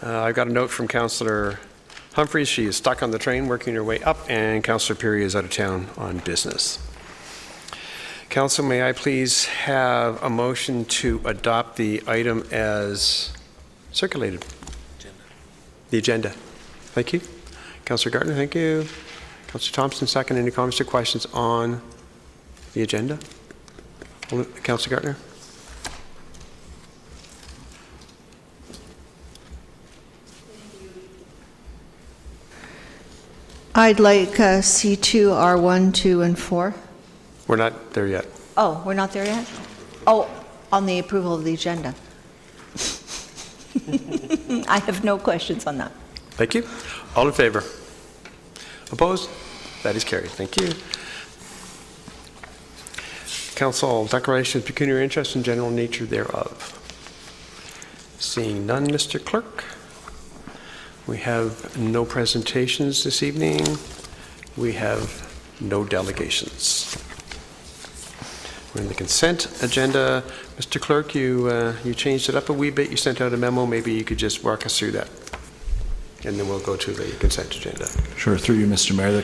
I got a note from Councillor Humphreys. She is stuck on the train working her way up, and Councillor Perry is out of town on business. Council, may I please have a motion to adopt the item as circulated? The agenda. Thank you. Councillor Gardner, thank you. Councillor Thompson, second. Any comments or questions on the agenda? Councillor Gardner. I'd like C2, R1, 2, and 4. We're not there yet. Oh, we're not there yet? Oh, on the approval of the agenda. I have no questions on that. Thank you. All in favor? Opposed? That is carried. Thank you. Council declaration of pecuniary interest and general nature thereof. Seeing none, Mr. Clerk. We have no presentations this evening. We have no delegations. We're in the consent agenda. Mr. Clerk, you changed it up a wee bit. You sent out a memo. Maybe you could just walk us through that. And then we'll go to the consent agenda. Sure. Through you, Mr. Mayor,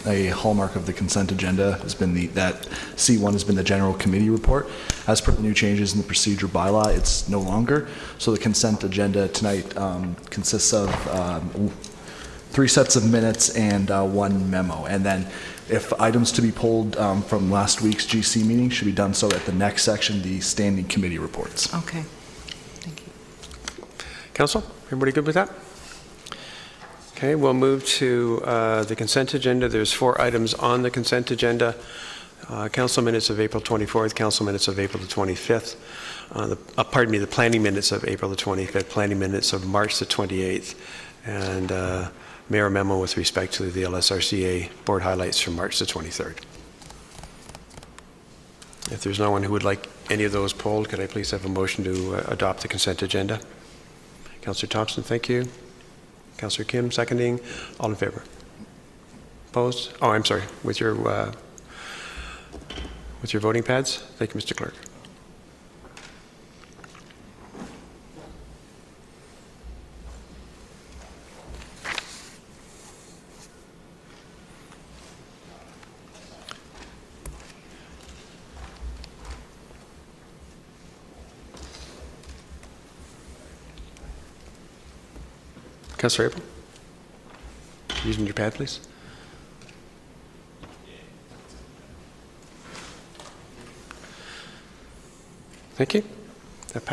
a hallmark of the consent agenda has been that C1 has been the general committee report. As per the new changes in the procedure bylaw, it's no longer. So the consent agenda tonight consists of 3 sets of minutes and 1 memo. And then if items to be pulled from last week's GC meeting should be done so at the next section, the standing committee reports. Okay. Thank you. Council, everybody good with that? Okay, we'll move to the consent agenda. There's 4 items on the consent agenda. Council minutes of April 24th, council minutes of April the 25th, pardon me, the planning minutes of April the 25th, planning minutes of March the 28th, and mayor memo with respect to the LSRCA board highlights from March the 23rd. If there's no one who would like any of those pulled, could I please have a motion to adopt the consent agenda? Councillor Thompson, thank you. Councillor Kim, seconding. All in favor? Opposed? Oh, I'm sorry. With your voting pads? Thank you, Mr. Clerk. Councillor April, using your pad, please. Thank you. That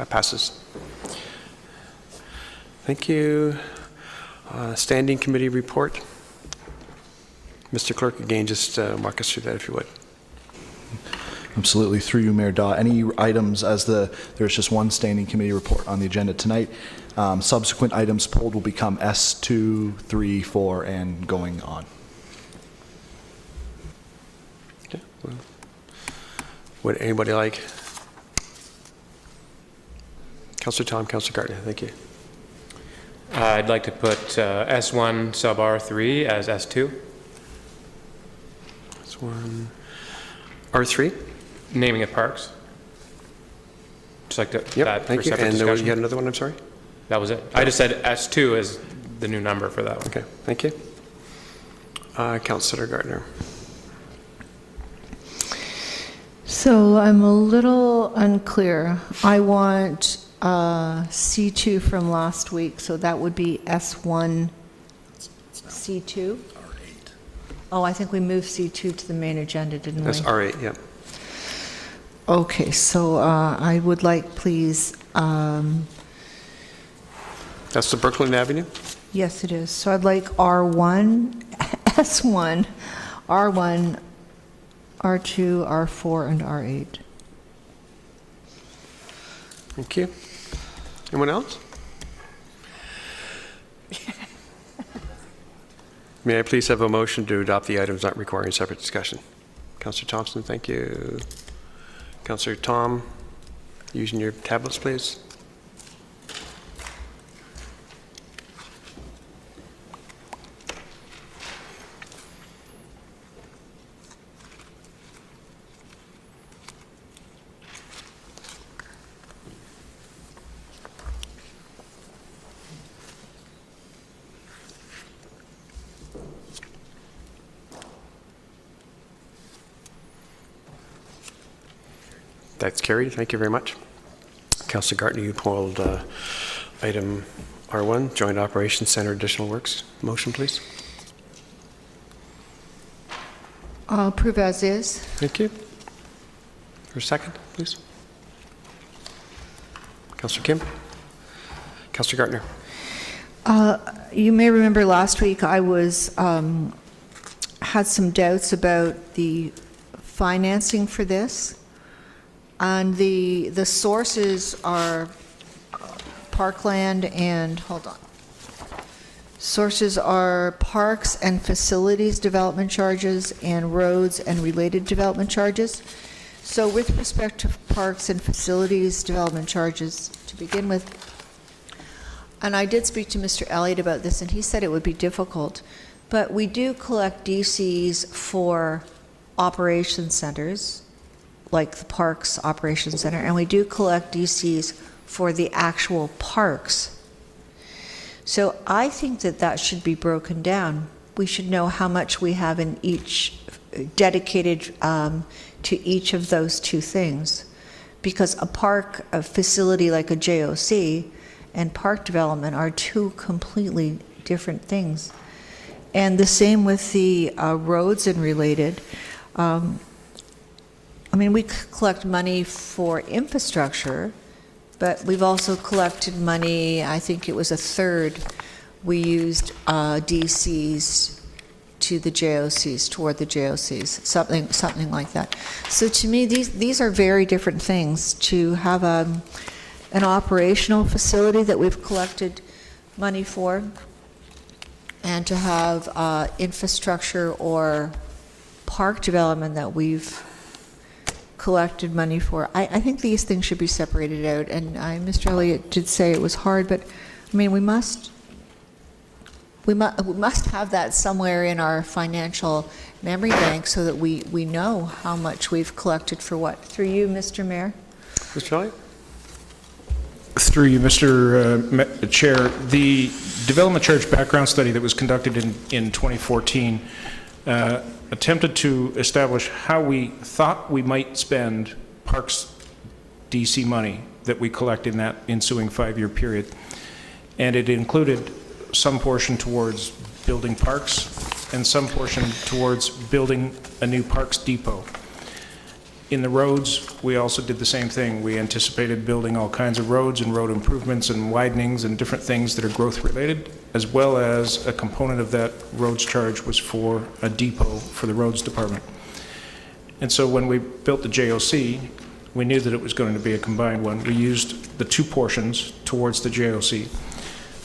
passes. Thank you. Standing committee report. Mr. Clerk, again, just walk us through that if you would. Absolutely. Through you, Mayor Daw. Any items there's just 1 standing committee report on the agenda tonight. Subsequent items pulled will become S2, 3, 4, and going on. Okay. Well, would anybody like? Councillor Tom, Councillor Gardner, thank you. I'd like to put S1 sub R3 as S2. S1, R3? Naming it parks. Just like that. Yep, thank you. And you had another one, I'm sorry? That was it. I just said S2 is the new number for that one. Okay, thank you. Councillor Gardner. So I'm a little unclear. I want C2 from last week, so that would be S1 C2? R8. Oh, I think we moved C2 to the main agenda, didn't we? That's R8, yeah. Okay, so I would like, please... That's the Brooklyn Avenue? Yes, it is. So I'd like R1, S1, R1, R2, R4, and R8. Thank you. Anyone else? May I please have a motion to adopt the items not requiring separate discussion? Councillor Thompson, thank you. Councillor Tom, using your tablets, please. That's carried. Thank you very much. Councillor Gartner, you pulled item R1, Joint Operations Center Additional Works. Motion, please. I'll approve as is. Thank you. For a second, please. Councillor Kim. Councillor Gartner. You may remember last week I was had some doubts about the financing for this, and the sources are Parkland and sources are parks and facilities development charges and roads and related development charges. So with respect to parks and facilities development charges, to begin with, and I did speak to Mr. Elliott about this, and he said it would be difficult, but we do collect DCs for operation centers, like the Parks Operations Center, and we do collect DCs for the actual parks. So I think that that should be broken down. We should know how much we have in each, dedicated to each of those two things. Because a facility like a JOC and park development are two completely different things. And the same with the roads and related. I mean, we collect money for infrastructure, but we've also collected money, I think it was a third, we used DCs to the JOCs, toward the JOCs, something like that. So to me, these are very different things. To have an operational facility that we've collected money for, and to have infrastructure or park development that we've collected money for. I think these things should be separated out, and Mr. Elliott did say it was hard, but I mean, we must have that somewhere in our financial memory bank so that we know how much we've collected for what. Through you, Mr. Mayor? Mr. Elliott? Through you, Mr. Chair, the development charge background study that was conducted in 2014 attempted to establish how we thought we might spend Parks DC money that we collect in that ensuing 5-year period. And it included some portion towards building parks and some portion towards building a new parks depot. In the roads, we also did the same thing. We anticipated building all kinds of roads and road improvements and widenings and different things that are growth related, as well as a component of that roads charge was for a depot for the roads department. And so when we built the JOC, we knew that it was going to be a combined one. We used the two portions towards the JOC.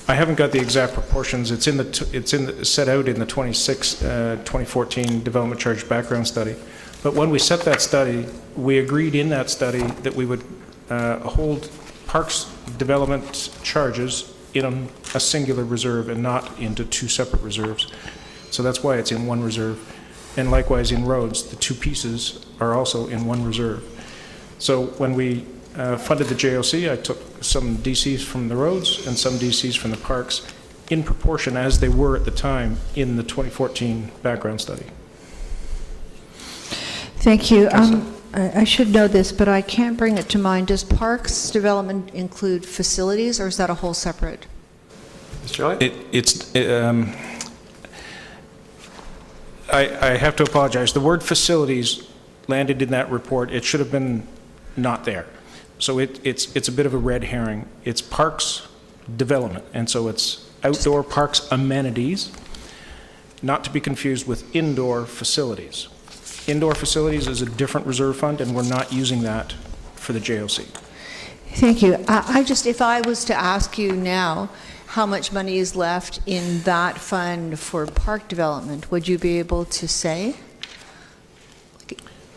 I haven't got the exact proportions. It's set out in the 2014 development charge background study. But when we set that study, we agreed in that study that we would hold parks development charges in a singular reserve and not into two separate reserves. So that's why it's in one reserve. And likewise in roads, the two pieces are also in one reserve. So when we funded the JOC, I took some DCs from the roads and some DCs from the parks in proportion as they were at the time in the 2014 background study. Thank you. I should know this, but I can't bring it to mind. Does parks development include facilities, or is that a whole separate? Mr. Elliott? I have to apologize. The word facilities landed in that report. It should have been not there. So it's a bit of a red herring. It's parks development, and so it's outdoor parks amenities, not to be confused with indoor facilities. Indoor facilities is a different reserve fund, and we're not using that for the JOC. Thank you. If I was to ask you now how much money is left in that fund for park development, would you be able to say?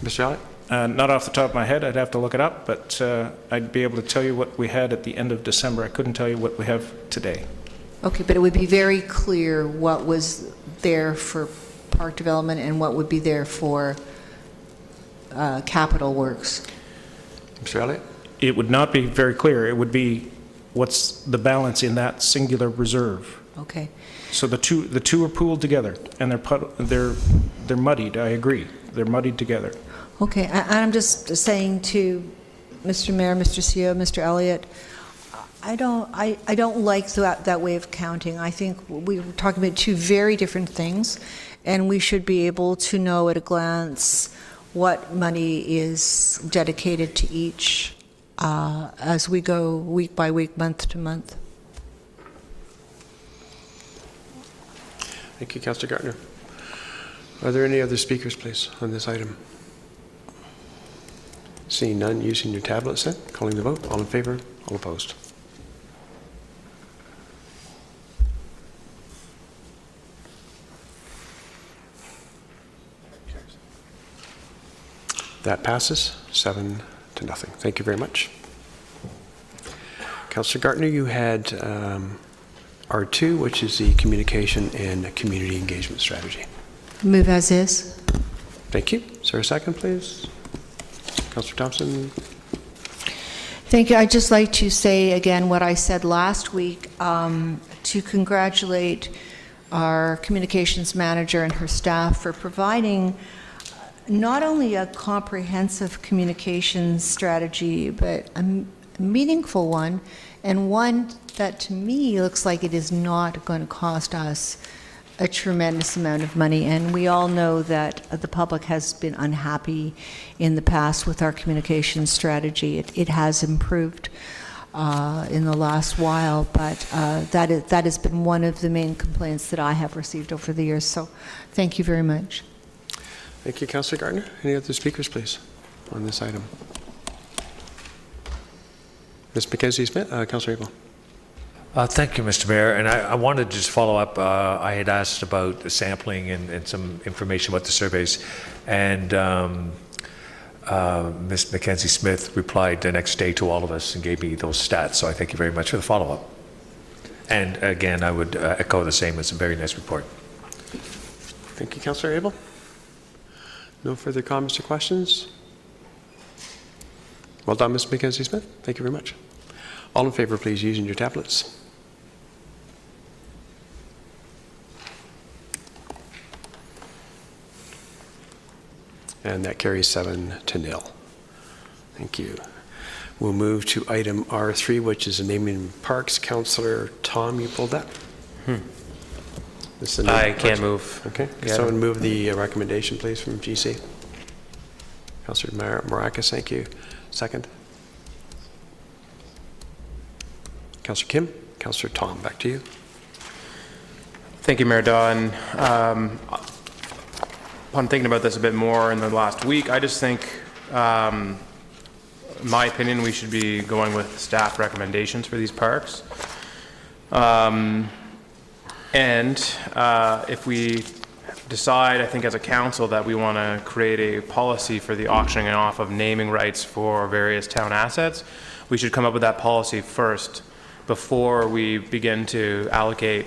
Mr. Elliott? Not off the top of my head. I'd have to look it up, but I'd be able to tell you what we had at the end of December. I couldn't tell you what we have today. Okay, but it would be very clear what was there for park development and what would be there for capital works. Mr. Elliott? It would not be very clear. It would be what's the balance in that singular reserve. Okay. So the two are pooled together, and they're muddied. I agree. They're muddied together. Okay, and I'm just saying to Mr. Mayor, Mr. CEO, Mr. Elliott, I don't like that way of counting. I think we were talking about two very different things, and we should be able to know at a glance what money is dedicated to each as we go week by week, month to month. Thank you, Councillor Gardner. Are there any other speakers, please, on this item? Seeing none, using your tablets then, calling the vote. All in favor, all opposed. That passes 7-0. Thank you very much. Councillor Gardner, you had R2, which is the communication and community engagement strategy. Move as is. Thank you. Is there a second, please? Councillor Thompson? Thank you. I'd just like to say again what I said last week, to congratulate our communications manager and her staff for providing not only a comprehensive communications strategy, but a meaningful one, and one that to me looks like it is not going to cost us a tremendous amount of money. And we all know that the public has been unhappy in the past with our communications strategy. It has improved in the last while, but that has been one of the main complaints that I have received over the years. So thank you very much. Thank you, Councillor Gardner. Any other speakers, please, on this item? Ms. Mackenzie Smith, Councillor Abel. Thank you, Mr. Mayor. And I wanted to just follow up. I had asked about the sampling and some information about the surveys. And Ms. Mackenzie Smith replied the next day to all of us and gave me those stats. So I thank you very much for the follow-up. And again, I would echo the same. It's a very nice report. Thank you, Councillor Abel. No further comments or questions? Well done, Ms. Mackenzie Smith. Thank you very much. All in favor, please, using your tablets. And that carries 7-0. Thank you. We'll move to item R3, which is the naming parks. Councillor Tom, you pulled that? This is the naming I parks. can't move. Okay. Can Yeah. someone move the recommendation, please, from GC? Councillor Marakis, thank you. Second. Councillor Kim. Councillor Tom, back to you. Thank you, Mayor Dawn. Upon thinking about this a bit more in the last week, I just think, in my opinion, we should be going with staff recommendations for these parks. If we decide, I think as a council, that we want to create a policy for the auctioning off of naming rights for various town assets, we should come up with that policy first before we begin to allocate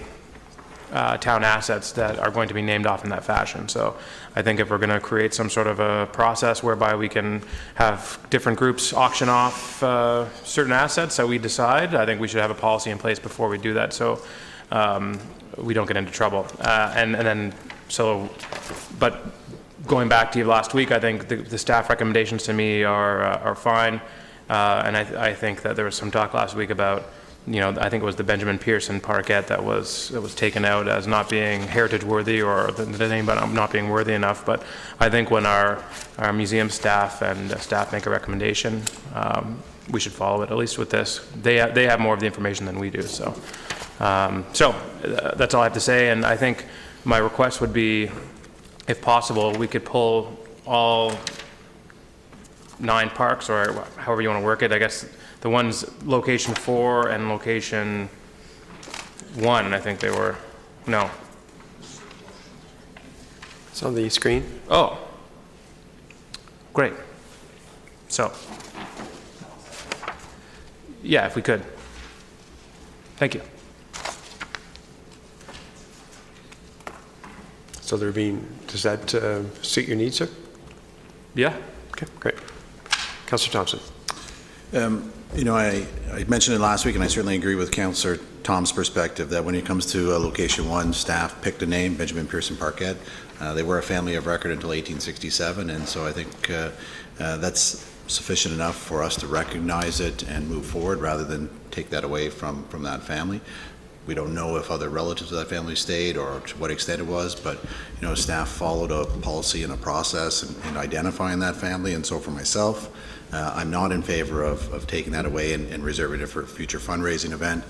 town assets that are going to be named off in that fashion. So I think if we're going to create some sort of a process whereby we can have different groups auction off certain assets that we decide, I think we should have a policy in place before we do that, so we don't get into trouble. But going back to you last week, I think the staff recommendations to me are fine, and I think that there was some talk last week about, I think it was the Benjamin Pearson Parkette that was taken out as not being heritage worthy, or the name but not being worthy enough. But I think when our museum staff and staff make a recommendation, we should follow it. At least with this, they have more of the information than we do. So that's all I have to say. And I think my request would be, if possible, we could pull all 9 parks, or however you want to work it. I guess the ones location 4 and location 1, I think they were, no. It's on the screen. Oh, great. So, yeah, if we could. Thank you. So they're being, does that suit your needs, sir? Yeah. Okay, great. Councillor Thompson. I mentioned it last week, and I certainly agree with Councillor Tom's perspective that when it comes to location 1, staff picked a name, Benjamin Pearson Parkette. They were a family of record until 1867, and so I think that's sufficient enough for us to recognize it and move forward rather than take that away from that family. We don't know if other relatives of that family stayed or to what extent it was, but, you know, staff followed a policy and a process in identifying that family. And so for myself, I'm not in favor of taking that away and reserving it for a future fundraising event.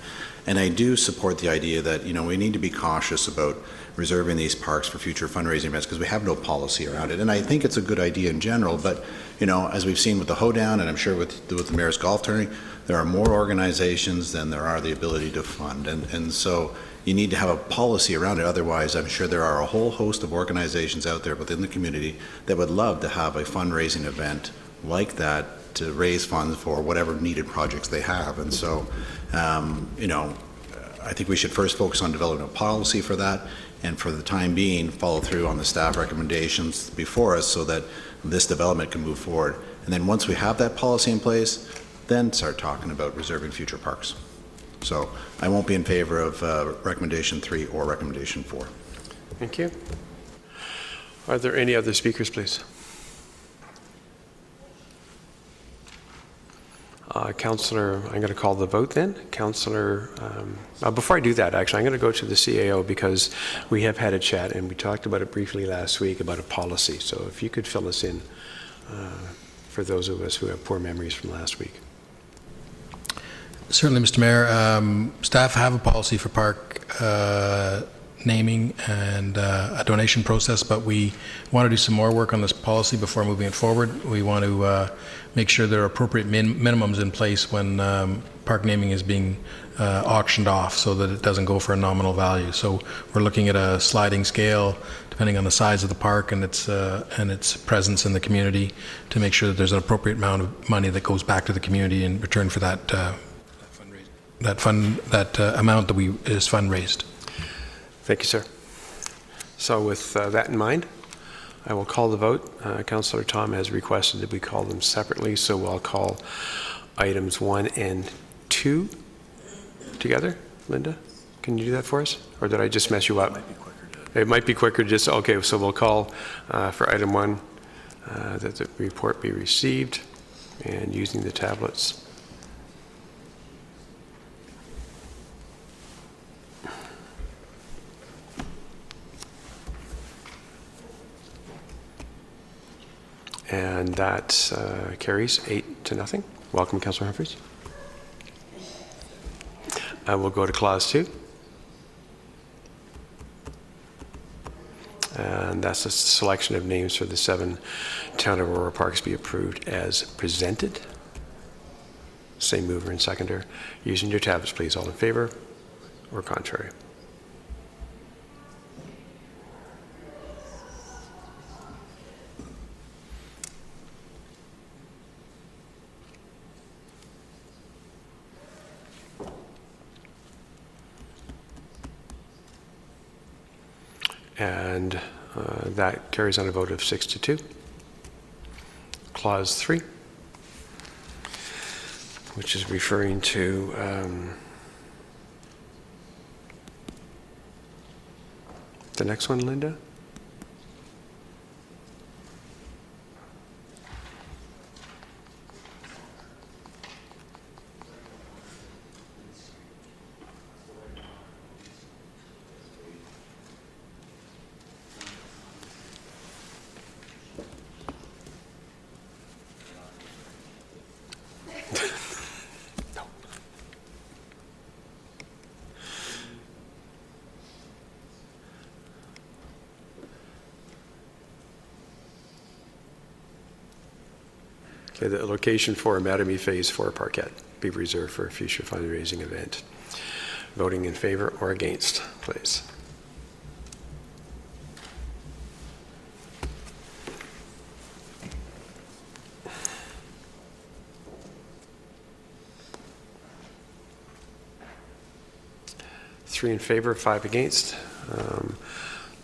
And I do support the idea that, you know, we need to be cautious about reserving these parks for future fundraising events because we have no policy around it. And I think it's a good idea in general, but, you know, as we've seen with the Hoedown, and I'm sure with the Mayor's Golf Tourney, there are more organizations than there are the ability to fund. And so you need to have a policy around it. Otherwise, I'm sure there are a whole host of organizations out there within the community that would love to have a fundraising event like that to raise funds for whatever needed projects they have. And so, you know, I think we should first focus on developing a policy for that, and for the time being, follow through on the staff recommendations before us so that this development can move forward. And then once we have that policy in place, then start talking about reserving future parks. So I won't be in favor of recommendation 3 or recommendation 4. Thank you. Are there any other speakers, please? Councillor, I'm going to call the vote then. Councillor, before I do that, actually, I'm going to go to the CAO because we have had a chat and we talked about it briefly last week about a policy. So if you could fill us in for those of us who have poor memories from last week. Certainly, Mr. Mayor. Staff have a policy for park naming and a donation process, but we want to do some more work on this policy before moving it forward. We want to make sure there are appropriate minimums in place when park naming is being auctioned off so that it doesn't go for a nominal value. So we're looking at a sliding scale depending on the size of the park and its presence in the community to make sure that there's an appropriate amount of money that goes back to the community in return for that amount that is fundraised. Thank you, sir. So with that in mind, I will call the vote. Councillor Tom has requested that we call them separately, so I'll call items 1 and 2 together. Linda, can you do that for us? Or did I just mess you up? It might be quicker just, okay, so we'll call for item 1 that the report be received and using the tablets. And that carries 8-0. Welcome, Councillor Humphreys. We'll go to clause 2. And that's a selection of names for the 7 Town of Aurora parks be approved as presented. Same mover and seconder. Using your tablets, please. All in favor or contrary? And that carries on a vote of 6-2. Clause 3, which is referring to the next one, Linda. Okay, the location for Mattamy Phase 4 Parkette be reserved for a future fundraising event. Voting in favor or against, please. Three in favor, 5 against.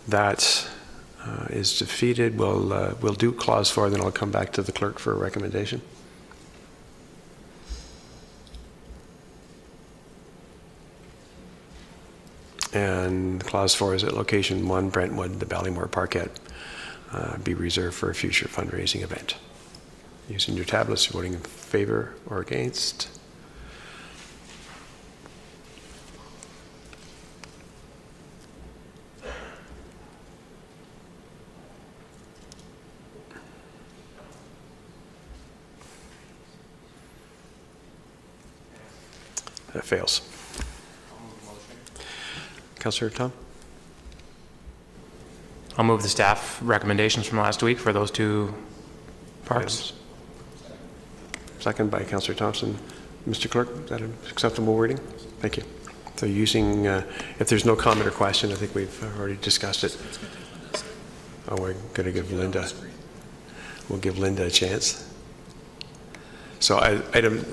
That is defeated. We'll do clause 4, then I'll come back to the clerk for a recommendation. And clause 4 is at location 1, Brentwood, the Ballymore Parkette, be reserved for a future fundraising event. Using your tablets, you're voting in favor or against. That fails. Councillor Tom? I'll move the staff recommendations from last week for those two parts. Second by Councillor Thompson. Mr. Clerk, is that an acceptable wording? Thank you. So using, if there's no comment or question, I think we've already discussed it. Oh, we're going to give Linda, we'll give Linda a chance. So item,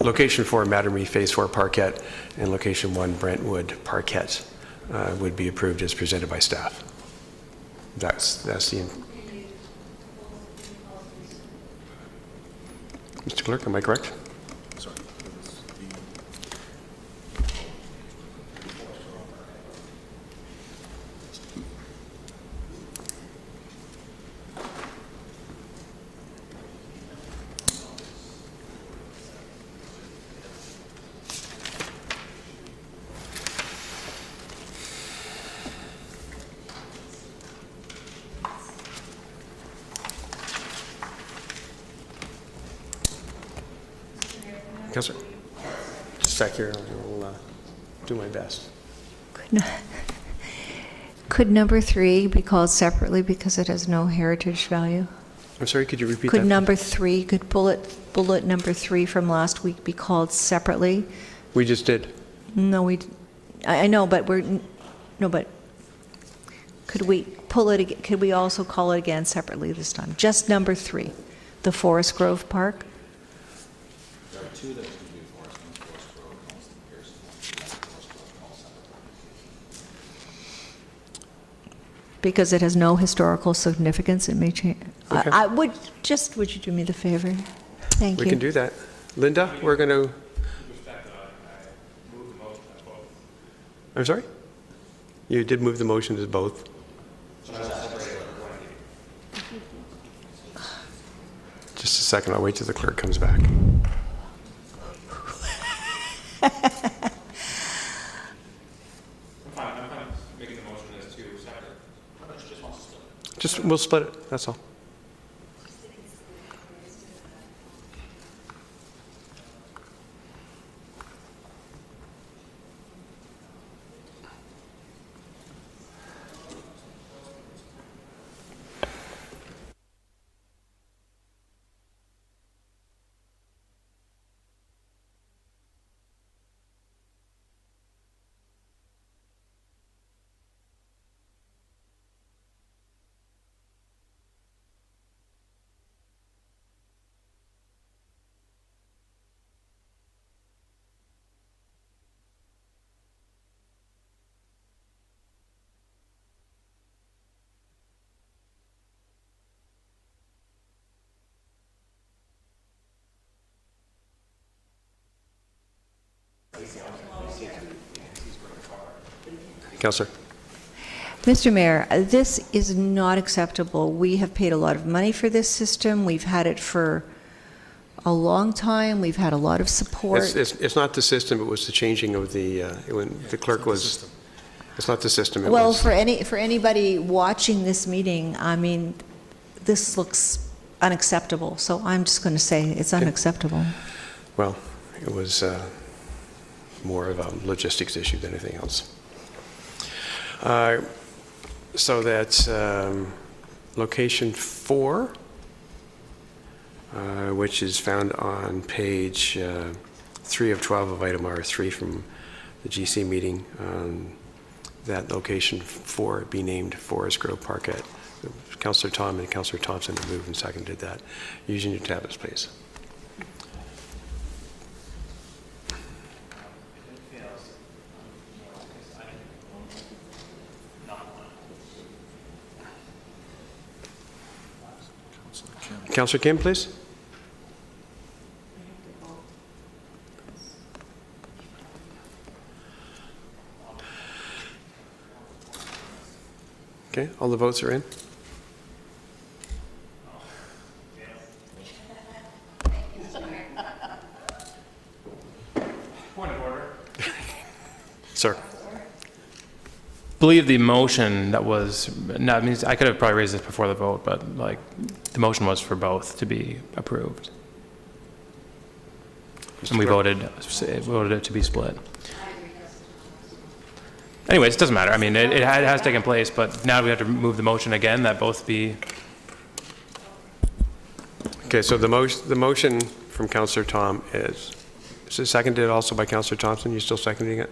location 4, Mattamy Phase 4 Parquet, and location 1, Brentwood Parquet would be approved as presented by staff. That's the, Mr. Clerk, am I correct? Councillor, just a sec here, I'll do my best. Could number 3 be called separately because it has no heritage value? I'm sorry, could you repeat that? Could number 3, could bullet number 3 from last week be called separately? We just did. No, I know, but no, but could we pull it, could we also call it again separately this time? Just number 3, the Forest Grove Park? There are two that can be Forest Grove, Constant Pearson, Forest Grove, all separate. Because it has no historical significance, it may change. Okay. I would you do me the favor? Thank you. We can do that. Linda, we're going to... I'm sorry? You did move the motion as both. Just a second, I'll wait till the clerk comes back. I'm fine making the motion as two separate. Just, we'll split it, that's all. Councillor. Mr. Mayor, this is not acceptable. We have paid a lot of money for this system. We've had it for a long time. We've had a lot of support. It's not the system, it was the changing of the, when the clerk was, it's not the system, it Well, was. for anybody watching this meeting, I mean, this looks unacceptable. So I'm just going to say it's unacceptable. Well, it was more of a logistics issue than anything else. So that's location 4, which is found on page 3 of 12 of item R3 from the GC meeting. That location 4 be named Forest Grove Parquet. Councillor Tom and Councillor Thompson have moved and seconded that. Using your tablets, please. Councillor Kim, please. Okay, all the votes are in. Sir? Believe the motion that was, no, I mean, I could have probably raised this before the vote, but like, the motion was for both to be approved. And we voted it to be split. Anyways, it doesn't matter. I mean, it has taken place, but now we have to move the motion again, that both be, Okay, so the motion from Councillor Tom is it seconded also by Councillor Thompson? You still seconding it?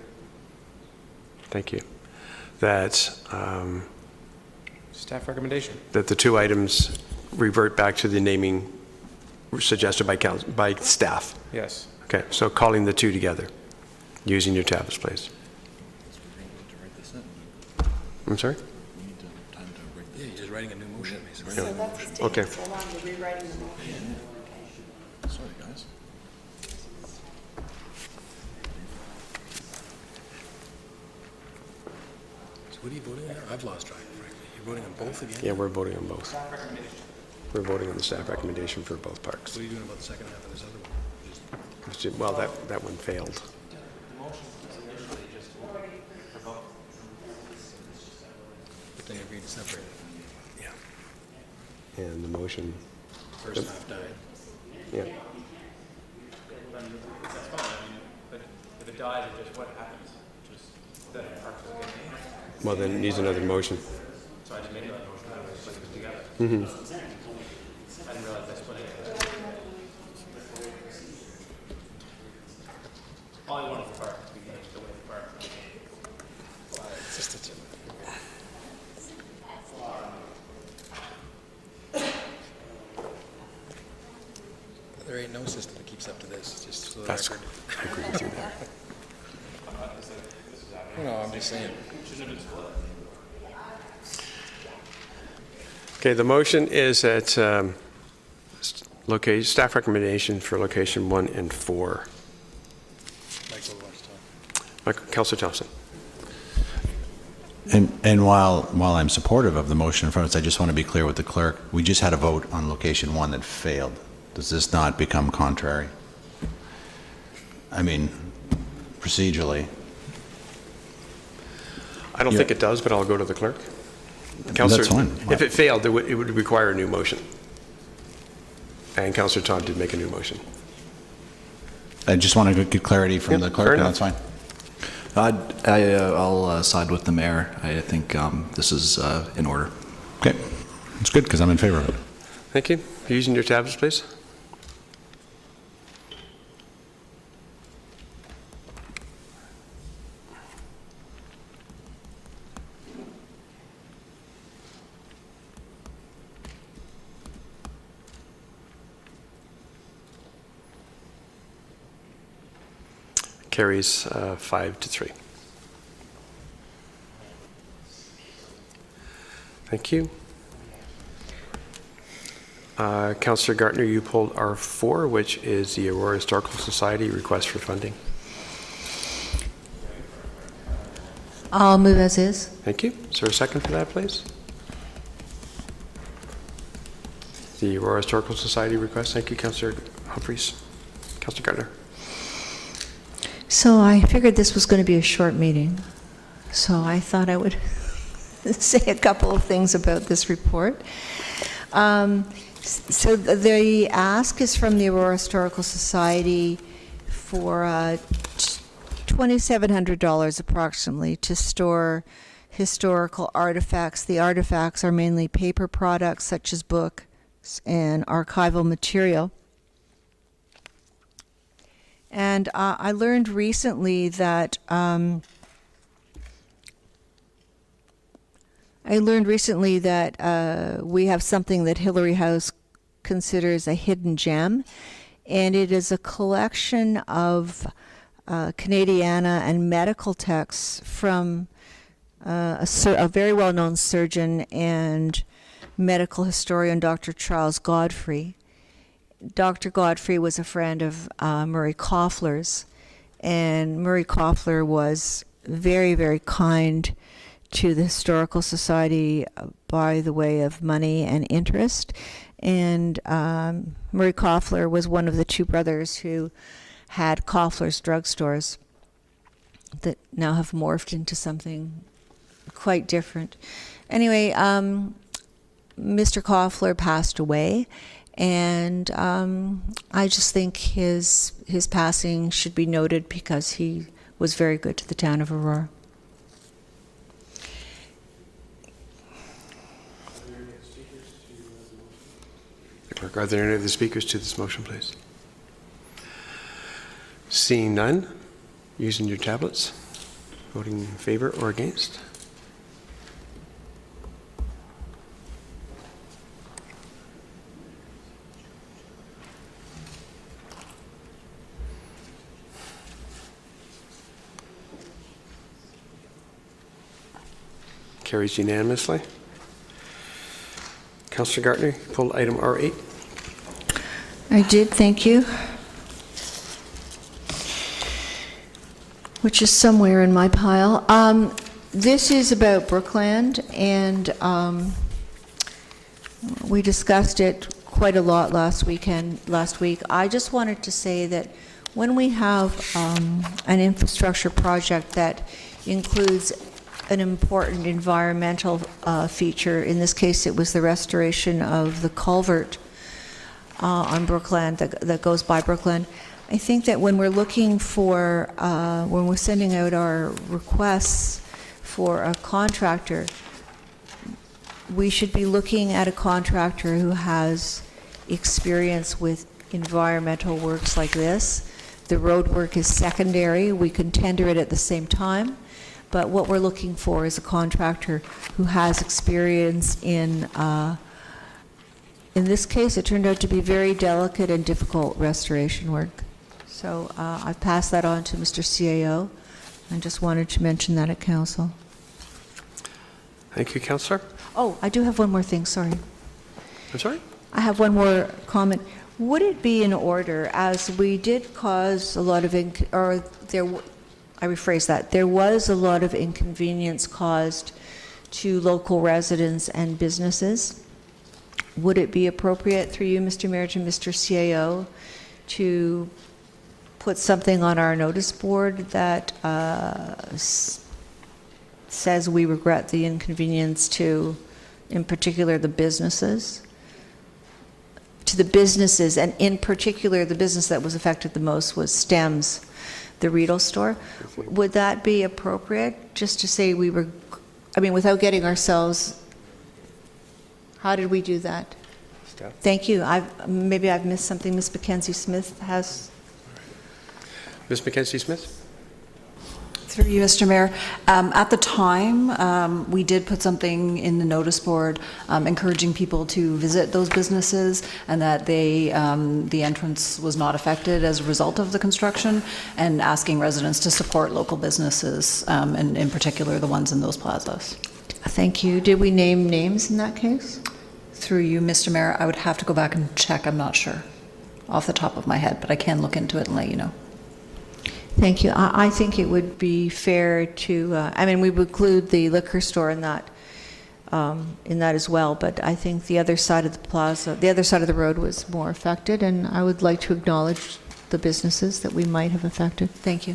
Thank you. That staff recommendation. that the two items revert back to the naming suggested by staff. Yes. Okay, so calling the two together, using your tablets, please. I'm sorry? Yeah, you're just writing a new motion, basically. Okay. Sorry, guys. So what are you voting on? I've lost track, frankly. You're voting on both again? Yeah, we're voting on both. We're voting on the staff recommendation for both parks. What are you doing about the second half of this other one? Well, that one failed. But they agreed to separate it. Yeah. And the motion, First half died. yeah. That's fine, I mean, but if it dies, it just what happens? Just that Parks will get named. Well, then it needs another motion. So I just made that motion, I was putting it together. I didn't realize I split it. All I wanted was the park to be named the way the park. There ain't no system that keeps up to this, just so the That's, record. I agree with you there. No, I'm just saying. Okay, the motion is at staff recommendation for location 1 and 4. Michael wants to talk. Councillor Thompson. And while I'm supportive of the motion in front of us, I just want to be clear with the clerk. We just had a vote on location 1 that failed. Does this not become contrary? I mean, procedurally. I don't think it does, but I'll go to the clerk. That's fine. If it failed, it would require a new motion. And Councillor Tom did make a new motion. I just want to get clarity from the clerk, fair and enough. that's fine. I'll side with the mayor. I think this is in order. Okay, that's good, because I'm in favor of it. Thank you. Using your tablets, please. Carries 5-3. Thank you. Councillor Gartner, you pulled R4, which is the Aurora Historical Society request for funding. I'll move as is. Thank you. Is there a second for that, please? The Aurora Historical Society request. Thank you, Councillor Humphries. Councillor Gartner. So I figured this was going to be a short meeting, so I thought I would say a couple of things about this report. So the ask is from the Aurora Historical Society for $2,700 approximately to store historical artifacts. The artifacts are mainly paper products such as books and archival material. And I learned recently that we have something that Hillary House considers a hidden gem, and it is a collection of Canadiana and medical texts from a very well-known surgeon and medical historian, Dr. Charles Godfrey. Dr. Godfrey was a friend of Murray Koffler's, and Murray Koffler was very, very kind to the Historical Society by the way of money and interest. And Murray Koffler was one of the two brothers who had Koffler's drugstores. that now have morphed into something quite different. Anyway, Mr. Koffler passed away, and I just think his passing should be noted because he was very good to the town of Aurora. Clerk, are there any other speakers to this motion, please? Seeing none, using your tablets, voting in favor or against? Carries unanimously. Councillor Gartner, you pulled item R8. I did, thank you. Which is somewhere in my pile. This is about Brookland, and we discussed it quite a lot last week. I just wanted to say that when we have an infrastructure project that includes an important environmental feature, in this case it was the restoration of the culvert on Brookland that goes by Brookland, I think that when we're looking for, when we're sending out our requests for a contractor, we should be looking at a contractor who has experience with environmental works like this. The road work is secondary. We can tender it at the same time. But what we're looking for is a contractor who has experience in this case, it turned out to be very delicate and difficult restoration work. So I've passed that on to Mr. CAO. I just wanted to mention that at council. Thank you, Councillor. Oh, I do have one more thing, sorry. I'm sorry? I have one more comment. Would it be in order, as we did cause a lot of, I rephrase that, there was a lot of inconvenience caused to local residents and businesses. Would it be appropriate through you, Mr. Mayor, to Mr. CAO, to put something on our notice board that says we regret the inconvenience to, in particular, the businesses? To the businesses, and in particular, the business that was affected the most was Stems, the Riedel store. Would that be appropriate, just to say we were, I mean, without getting ourselves, how did we do that? Staff. Thank you. Maybe I've missed something. Ms. Mackenzie Smith has. Ms. Mackenzie Smith? Through you, Mr. Mayor. At the time, we did put something in the notice board encouraging people to visit those businesses, and that the entrance was not affected as a result of the construction, and asking residents to support local businesses, and in particular the ones in those plazas. Thank you. Did we name names in that case? Through you, Mr. Mayor, I would have to go back and check. I'm not sure off the top of my head, but I can look into it and let you know. Thank you. I think it would be fair to, I mean, we would include the liquor store in that as well, but I think the other side of the plaza, the other side of the road was more affected, and I would like to acknowledge the businesses that we might have affected. Thank you.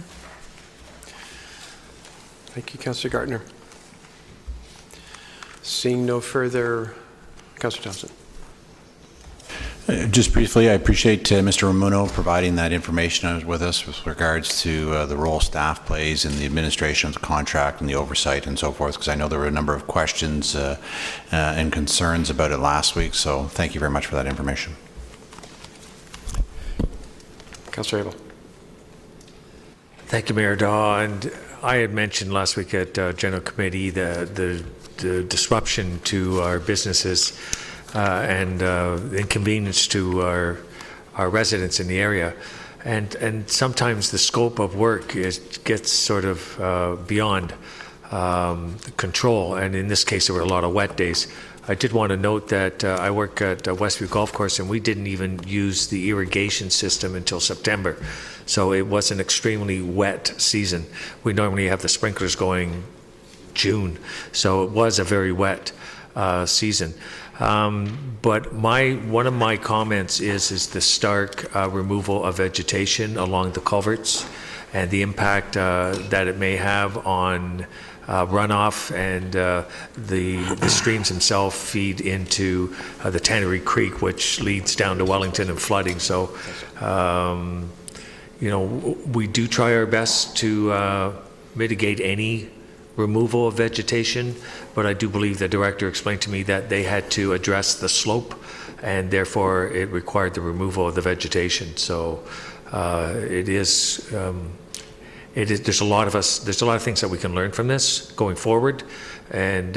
Thank you, Councillor Gartner. Seeing no further, Councillor Thompson. Just briefly, I appreciate Mr. Ramuno providing that information with us with regards to the role staff plays in the administration of the contract and the oversight and so forth, because I know there were a number of questions and concerns about it last week, so thank you very much for that information. Councillor Abel. Thank you, Mayor Daw. And I had mentioned last week at General Committee the disruption to our businesses and inconvenience to our residents in the area. And sometimes the scope of work gets sort of beyond control. And in this case, there were a lot of wet days. I did want to note that I work at Westview Golf Course, and we didn't even use the irrigation system until September. So it was an extremely wet season. We normally have the sprinklers going June. So it was a very wet season. But one of my comments is the stark removal of vegetation along the culverts and the impact that it may have on runoff, and the streams themselves feed into the Tannery Creek, which leads down to Wellington and flooding. So, we do try our best to mitigate any removal of vegetation, but I do believe the director explained to me that they had to address the slope, and therefore it required the removal of the vegetation. So there's a lot of things that we can learn from this going forward, and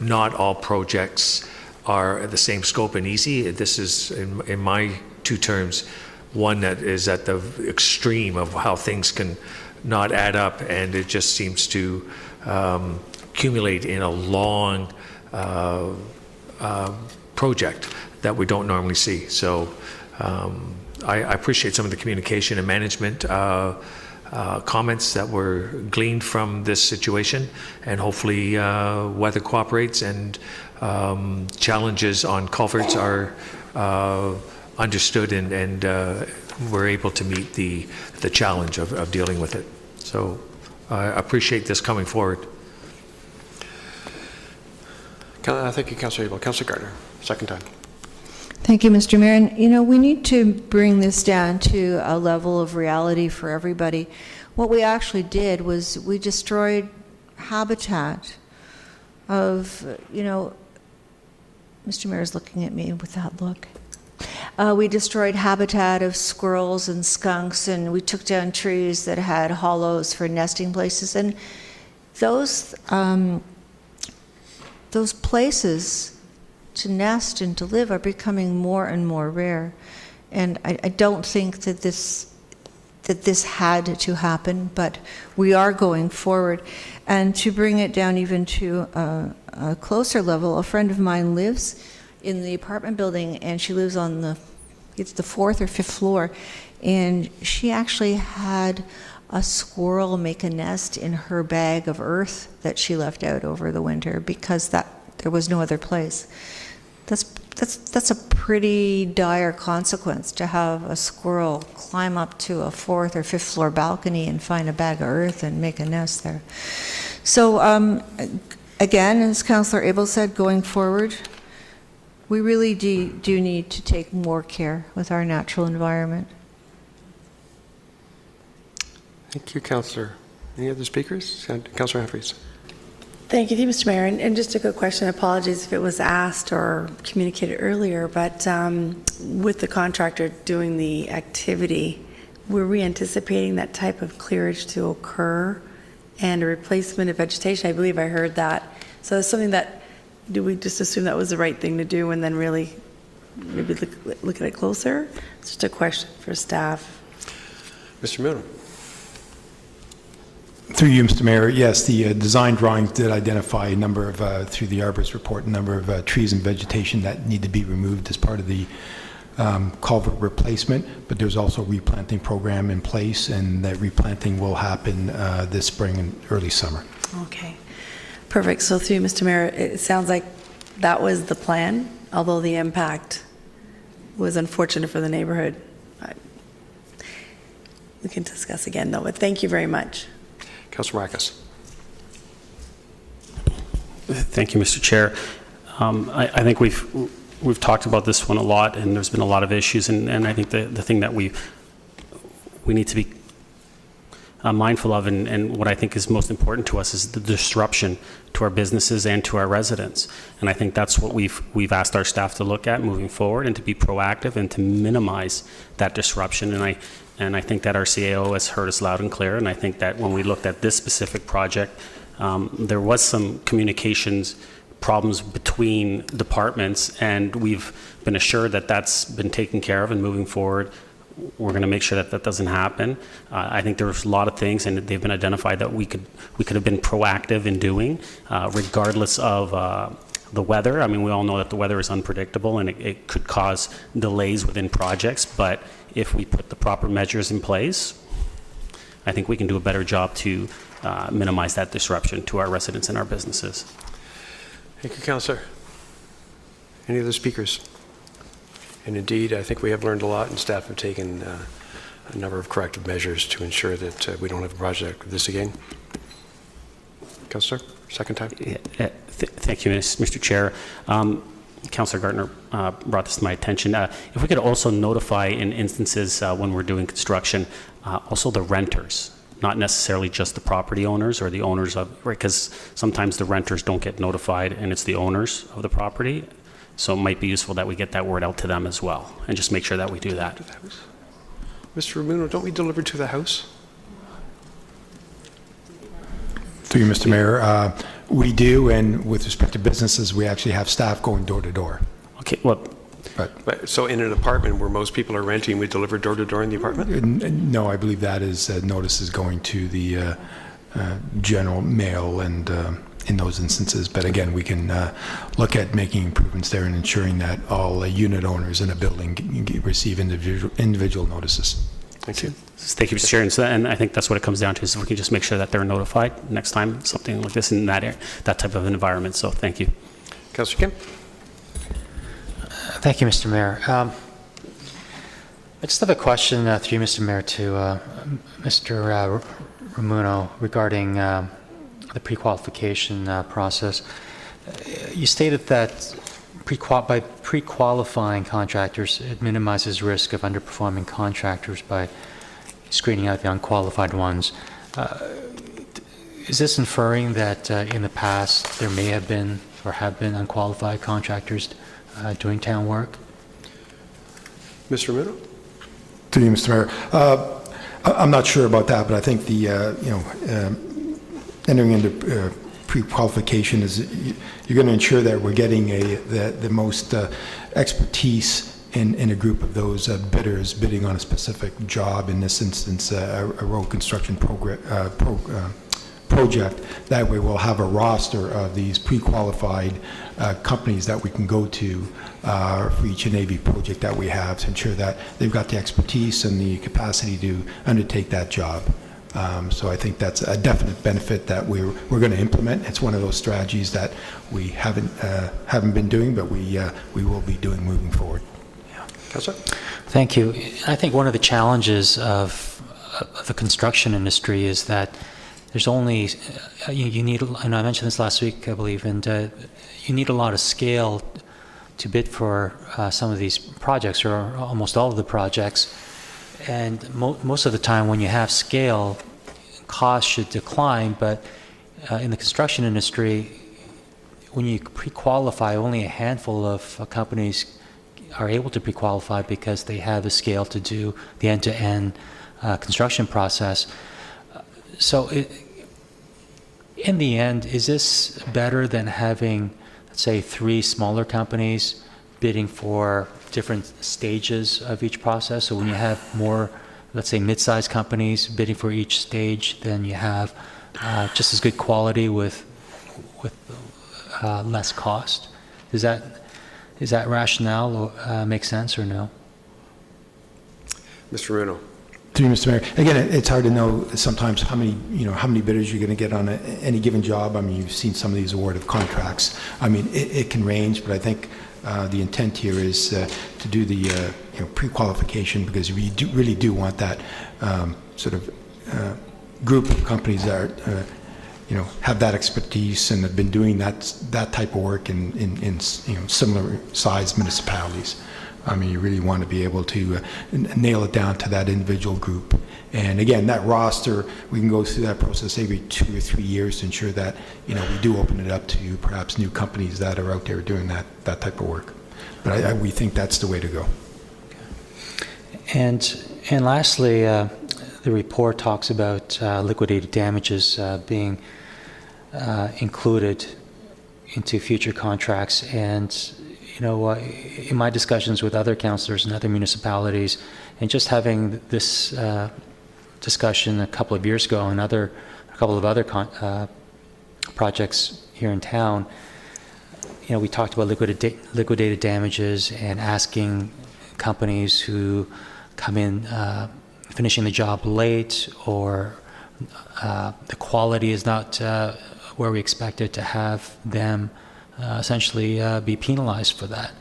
not all projects are the same scope and easy. This is, in my two terms, one that is at the extreme of how things can not add up, and it just seems to accumulate in a long project that we don't normally see. So I appreciate some of the communication and management comments that were gleaned from this situation, and hopefully weather cooperates and challenges on culverts are understood, and we're able to meet the challenge of dealing with it. So I appreciate this coming forward. Thank you, Councillor Abel. Councillor Gardner, second time. Thank you, Mr. Mayor. And, we need to bring this down to a level of reality for everybody. What we actually did was we destroyed habitat of, Mr. Mayor's looking at me with that look. We destroyed habitat of squirrels and skunks, and we took down trees that had hollows for nesting places. And those places to nest and to live are becoming more and more rare. And I don't think that this had to happen, but we are going forward. And to bring it down even to a closer level, a friend of mine lives in the apartment building, and she lives on it's the 4th or 5th floor, and she actually had a squirrel make a nest in her bag of earth that she left out over the winter because there was no other place. That's a pretty dire consequence, to have a squirrel climb up to a 4th or 5th floor balcony and find a bag of earth and make a nest there. So again, as Councillor Abel said, going forward, we really do need to take more care with our natural environment. Thank you, Councillor. Any other speakers? Councillor Humphreys. Thank you, Mr. Mayor. And just a quick question, apologies if it was asked or communicated earlier, but with the contractor doing the activity, were we anticipating that type of clearage to occur and a replacement of vegetation? I believe I heard that. So it's something that, do we just assume that was the right thing to do and then really maybe look at it closer? It's just a question for staff. Mr. Milner. Through you, Mr. Mayor, yes, the design drawings did identify a number of, through the arborist report, a number of trees and vegetation that need to be removed as part of the culvert replacement, but there's also a replanting program in place, and that replanting will happen this spring and early summer. Okay, perfect. So through you, Mr. Mayor, it sounds like that was the plan, although the impact was unfortunate for the neighborhood. We can discuss again, though, but thank you very much. Councillor Marcus. Thank you, Mr. Chair. I think we've talked about this one a lot, and there's been a lot of issues, and I think the thing that we need to be mindful of, and what I think is most important to us, is the disruption to our businesses and to our residents. And I think that's what we've asked our staff to look at moving forward, and to be proactive and to minimize that disruption. And I think that our CAO has heard us loud and clear, and I think that when we looked at this specific project, there was some communications problems between departments, and we've been assured that that's been taken care of, and moving forward, we're going to make sure that that doesn't happen. I think there's a lot of things, and they've been identified, that we could have been proactive in doing, regardless of the weather. I mean, we all know that the weather is unpredictable, and it could cause delays within projects, but if we put the proper measures in place, I think we can do a better job to minimize that disruption to our residents and our businesses. Thank you, Councillor. Any other speakers? And indeed, I think we have learned a lot, and staff have taken a number of corrective measures to ensure that we don't have a project like this again. Councillor, second time. Thank you, Mr. Chair. Councillor Gardner brought this to my attention. If we could also notify in instances when we're doing construction, also the renters, not necessarily just the property owners or the owners of, right, because sometimes the renters don't get notified and it's the owners of the property. So it might be useful that we get that word out to them as well and just make sure that we do that. Mr. Ramuno, don't we deliver to the house? Through you, Mr. Mayor, we do, and with respect to businesses, we actually have staff going door to door. Okay, well, But, so in an apartment where most people are renting, we deliver door to door in the apartment? No, I believe that is, notice is going to the general mail and in those instances. But again, we can look at making improvements there and ensuring that all unit owners in a building receive individual notices. Thank you. thank you, Mr. Chair. And I think that's what it comes down to, is if we can just make sure that they're notified next time something like this in that type of environment. So thank you. Councillor Kim? Thank you, Mr. Mayor. I just have a question through you, Mr. Mayor, to Mr. Ramuno regarding the pre-qualification process. You stated that by pre-qualifying contractors, it minimizes risk of underperforming contractors by screening out the unqualified ones. Is this inferring that in the past there may have been or have been unqualified contractors doing town work? Mr. Ramuno? To you, Mr. Mayor. I'm not sure about that, but I think the, entering into pre-qualification is, you're going to ensure that we're getting the most expertise in a group of those bidders bidding on a specific job, in this instance, a road construction project. That way we'll have a roster of these pre-qualified companies that we can go to for each and every project that we have, to ensure that they've got the expertise and the capacity to undertake that job. So I think that's a definite benefit that we're going to implement. It's one of those strategies that we haven't been doing, but we will be doing moving forward. Councillor? Thank you. I think one of the challenges of the construction industry is that there's only, you need, and I mentioned this last week, I believe, and you need a lot of scale to bid for some of these projects, or almost all of the projects. And most of the time when you have scale, costs should decline, but in the construction industry, when you pre-qualify, only a handful of companies are able to pre-qualify because they have the scale to do the end-to-end construction process. So in the end, is this better than having, let's say, 3 smaller companies bidding for different stages of each process? So when you have more, let's say, mid-sized companies bidding for each stage, then you have just as good quality with less cost. Does that rationale make sense or no? Mr. Ramuno? Through you, Mr. Mayor. Again, it's hard to know sometimes how many bidders you're going to get on any given job. I mean, you've seen some of these awarded contracts. I mean, it can range, but I think the intent here is to do the pre-qualification, because we really do want that sort of group of companies that are, have that expertise and have been doing that type of work in similar sized municipalities. I mean, you really want to be able to nail it down to that individual group. And again, that roster, we can go through that process every 2 or 3 years to ensure that, we do open it up to perhaps new companies that are out there doing that type of work. But we think that's the way to go. And lastly, the report talks about liquidated damages being included into future contracts. And in my discussions with other councillors and other municipalities, and just having this discussion a couple of years ago on a couple of other projects here in town, we talked about liquidated damages and asking companies who come in finishing the job late, or the quality is not where we expected, to have them essentially be penalized for that.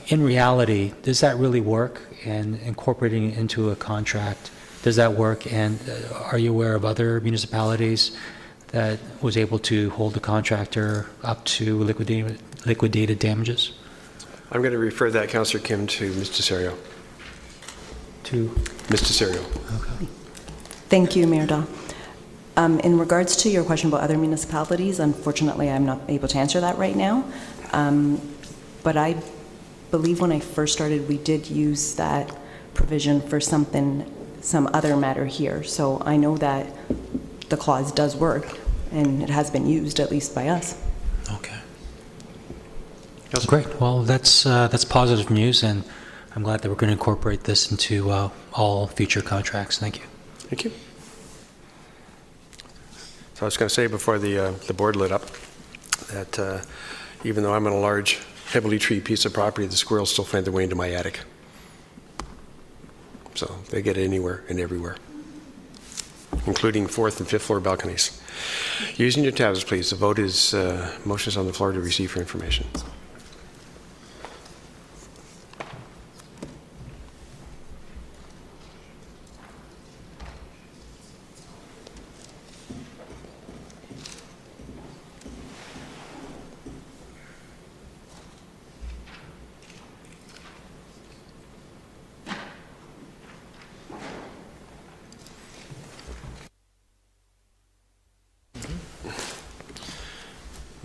In reality, does that really work? And incorporating it into a contract, does that work? And are you aware of other municipalities that was able to hold the contractor up to liquidated damages? I'm going to refer that, Councillor Kim, to Mr. Serio. To Mr. Serio. okay. Thank you, Mayor Daw. In regards to your question about other municipalities, unfortunately, I'm not able to answer that right now. But I believe when I first started, we did use that provision for some other matter here. So I know that the clause does work, and it has been used, at least by us. Okay. Great. Well, that's positive news, and I'm glad that we're going to incorporate this into all future contracts. Thank you. Thank you. So I was going to say before the board lit up that even though I'm on a large, heavily treed piece of property, the squirrels still find their way into my attic. So they get anywhere and everywhere, including 4th and 5th floor balconies. Using your tabs, please. The vote is motions on the floor to receive for information.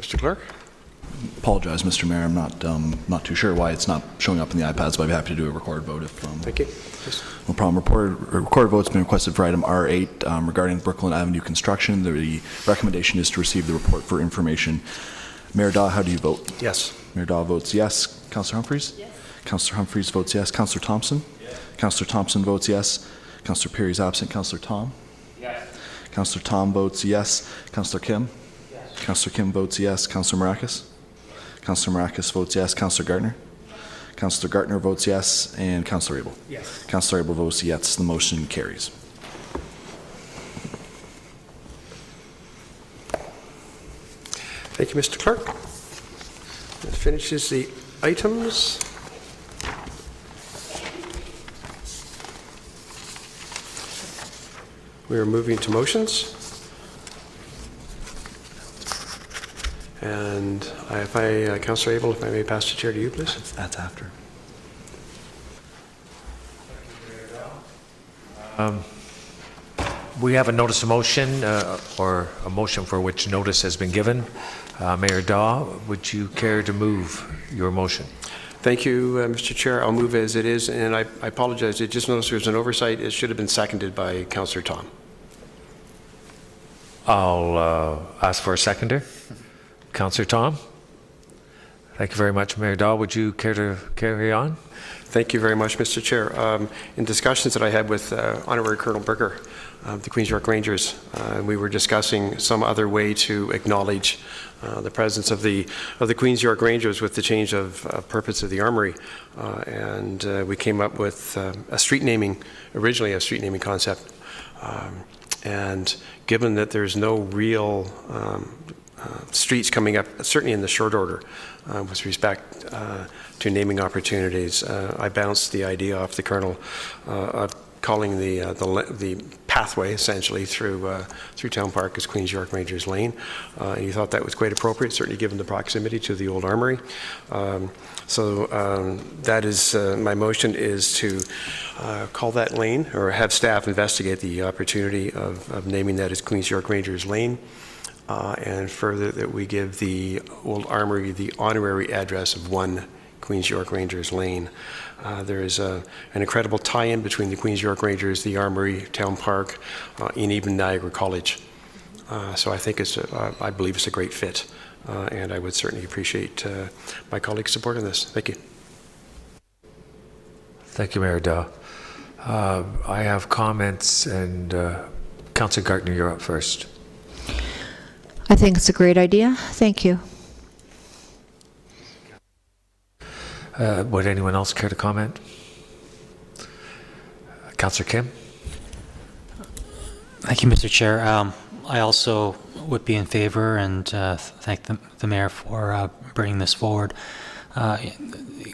Mr. Clerk? Apologize, Mr. Mayor. I'm not too sure why it's not showing up in the iPads, but I'd be happy to do a recorded vote if. Thank you. No problem. Recorded vote's been requested for item R8 regarding Brooklyn Avenue construction. The recommendation is to receive the report for information. Mayor Daw, how do you vote? Yes. Mayor Daw votes yes. Councillor Humphreys? Yes. Councillor Humphreys votes yes. Councillor Thompson? Yes. Councillor Thompson votes yes. Councillor Perry is absent. Councillor Tom? Yes. Councillor Tom votes yes. Councillor Kim? Yes. Councillor Kim votes yes. Councillor Maracus? Councillor Maracus votes yes. Councillor Gartner? Councillor Gartner votes yes. And Councillor Abel? Yes. Councillor Abel votes yes. The motion carries. Thank you, Mr. Clerk. That finishes the items. We are moving to motions. And Councillor Abel, if I may pass the chair to you, please. That's after. We have a notice of motion, or a motion for which notice has been given. Mayor Daw, would you care to move your motion? Thank you, Mr. Chair. I'll move as it is, and I apologize. I just noticed there's an oversight. It should have been seconded by Councillor Tom. I'll ask for a seconder. Councillor Tom? Thank you very much, Mayor Daw. Would you care to carry on? Thank you very much, Mr. Chair. In discussions that I had with Honorary Colonel Bricker, the Queen's York Rangers, we were discussing some other way to acknowledge the presence of the Queen's York Rangers with the change of purpose of the Armory, and we came up with originally a street naming concept, and given that there's no real streets coming up, certainly in the short order, with respect to naming opportunities, I bounced the idea off the Colonel of calling the pathway essentially through Town Park as Queen's York Rangers Lane. And he thought that was quite appropriate, certainly given the proximity to the old Armory. That is, my motion is to call that lane, or have staff investigate the opportunity of naming that as Queen's York Rangers Lane. And further, that we give the old Armory the honorary address of 1 Queen's York Rangers Lane. There is an incredible tie-in between the Queen's York Rangers, the Armory, Town Park, and even Niagara College. So I think I believe it's a great fit, and I would certainly appreciate my colleagues' support on this. Thank you. Thank you, Mayor Daw. I have comments, and Councillor Gartner, you're up first. I think it's a great idea. Thank you. Would anyone else care to comment? Councillor Kim? Thank you, Mr. Chair. I also would be in favor, and thank the mayor for bringing this forward.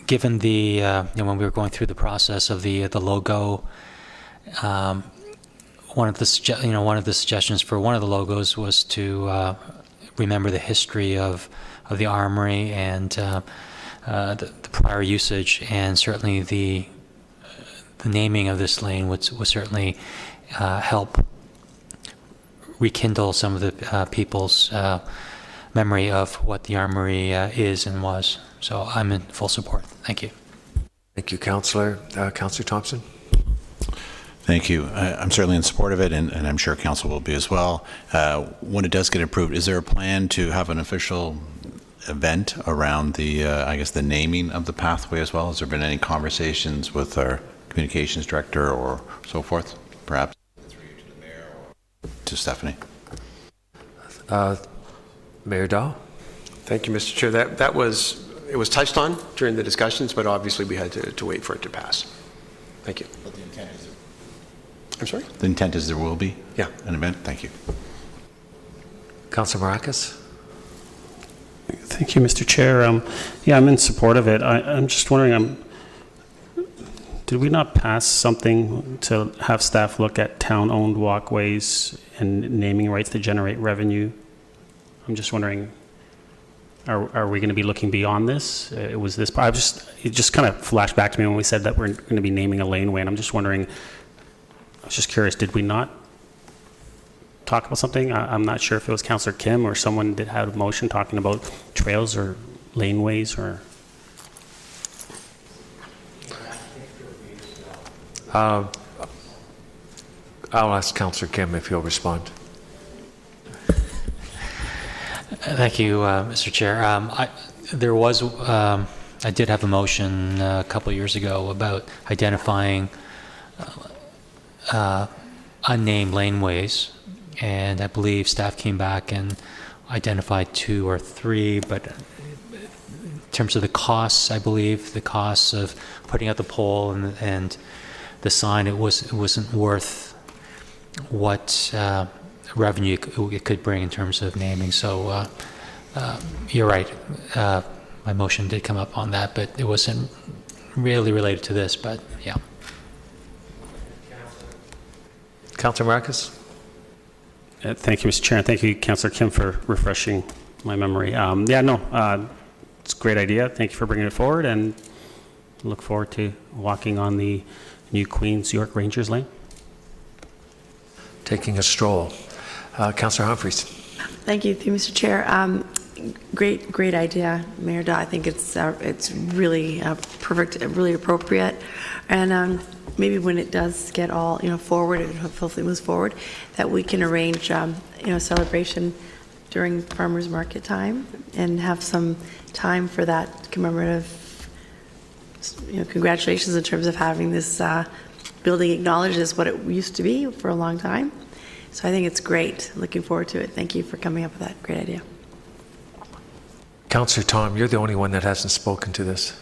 Given the, when we were going through the process of the logo, one of the suggestions for one of the logos was to remember the history of the armory and the prior usage, and certainly the naming of this lane would certainly help rekindle some of the people's memory of what the armory is and was. So I'm in full support. Thank you. Thank you, Councillor. Councillor Thompson? Thank you. I'm certainly in support of it, and I'm sure council will be as well. When it does get approved, is there a plan to have an official event around the, I guess, the naming of the pathway as well? Has there been any conversations with our communications director or so forth, perhaps to Stephanie? Mayor Dahl? Thank you, Mr. Chair. It was touched on during the discussions, but obviously we had to wait for it to pass. Thank you. But the intent is I'm sorry? The intent is there will be an event? Thank you. Councillor Maracas? Thank you, Mr. Chair. Yeah, I'm in support of it. I'm just wondering, did we not pass something to have staff look at town-owned walkways and naming rights to generate revenue? I'm just wondering, are we going to be looking beyond this? Was this part? It just kind of flashed back to me when we said that we're going to be naming a laneway, and I'm just wondering, I was just curious, did we not talk about something? I'm not sure if it was Councillor Kim or someone that had a motion talking about trails or laneways or... I'll ask Councillor Kim if he'll respond. Thank you, Mr. Chair. I did have a motion a couple of years ago about identifying unnamed laneways, and I believe staff came back and identified 2 or 3, but in terms of the costs, I believe the costs of putting out the pole and the sign, it wasn't worth what revenue it could bring in terms of naming. So you're right. My motion did come up on that, but it wasn't really related to this, but yeah. Councillor Maracas? Thank you, Mr. Chair, and thank you, Councillor Kim, for refreshing my memory. It's a great idea. Thank you for bringing it forward, and look forward to walking on the new Queens York Rangers lane. Taking a stroll. Councillor Humphreys? Thank you, Mr. Chair. Great idea, Mayor Dahl. I think it's really perfect, really appropriate, and maybe when it does get all forward, and hopefully moves forward, that we can arrange celebration during farmers market time and have some time for that commemorative. Congratulations in terms of having this building acknowledged as what it used to be for a long time. So I think it's great. Looking forward to it. Thank you for coming up with that great idea. Councillor Tom, you're the only one that hasn't spoken to this.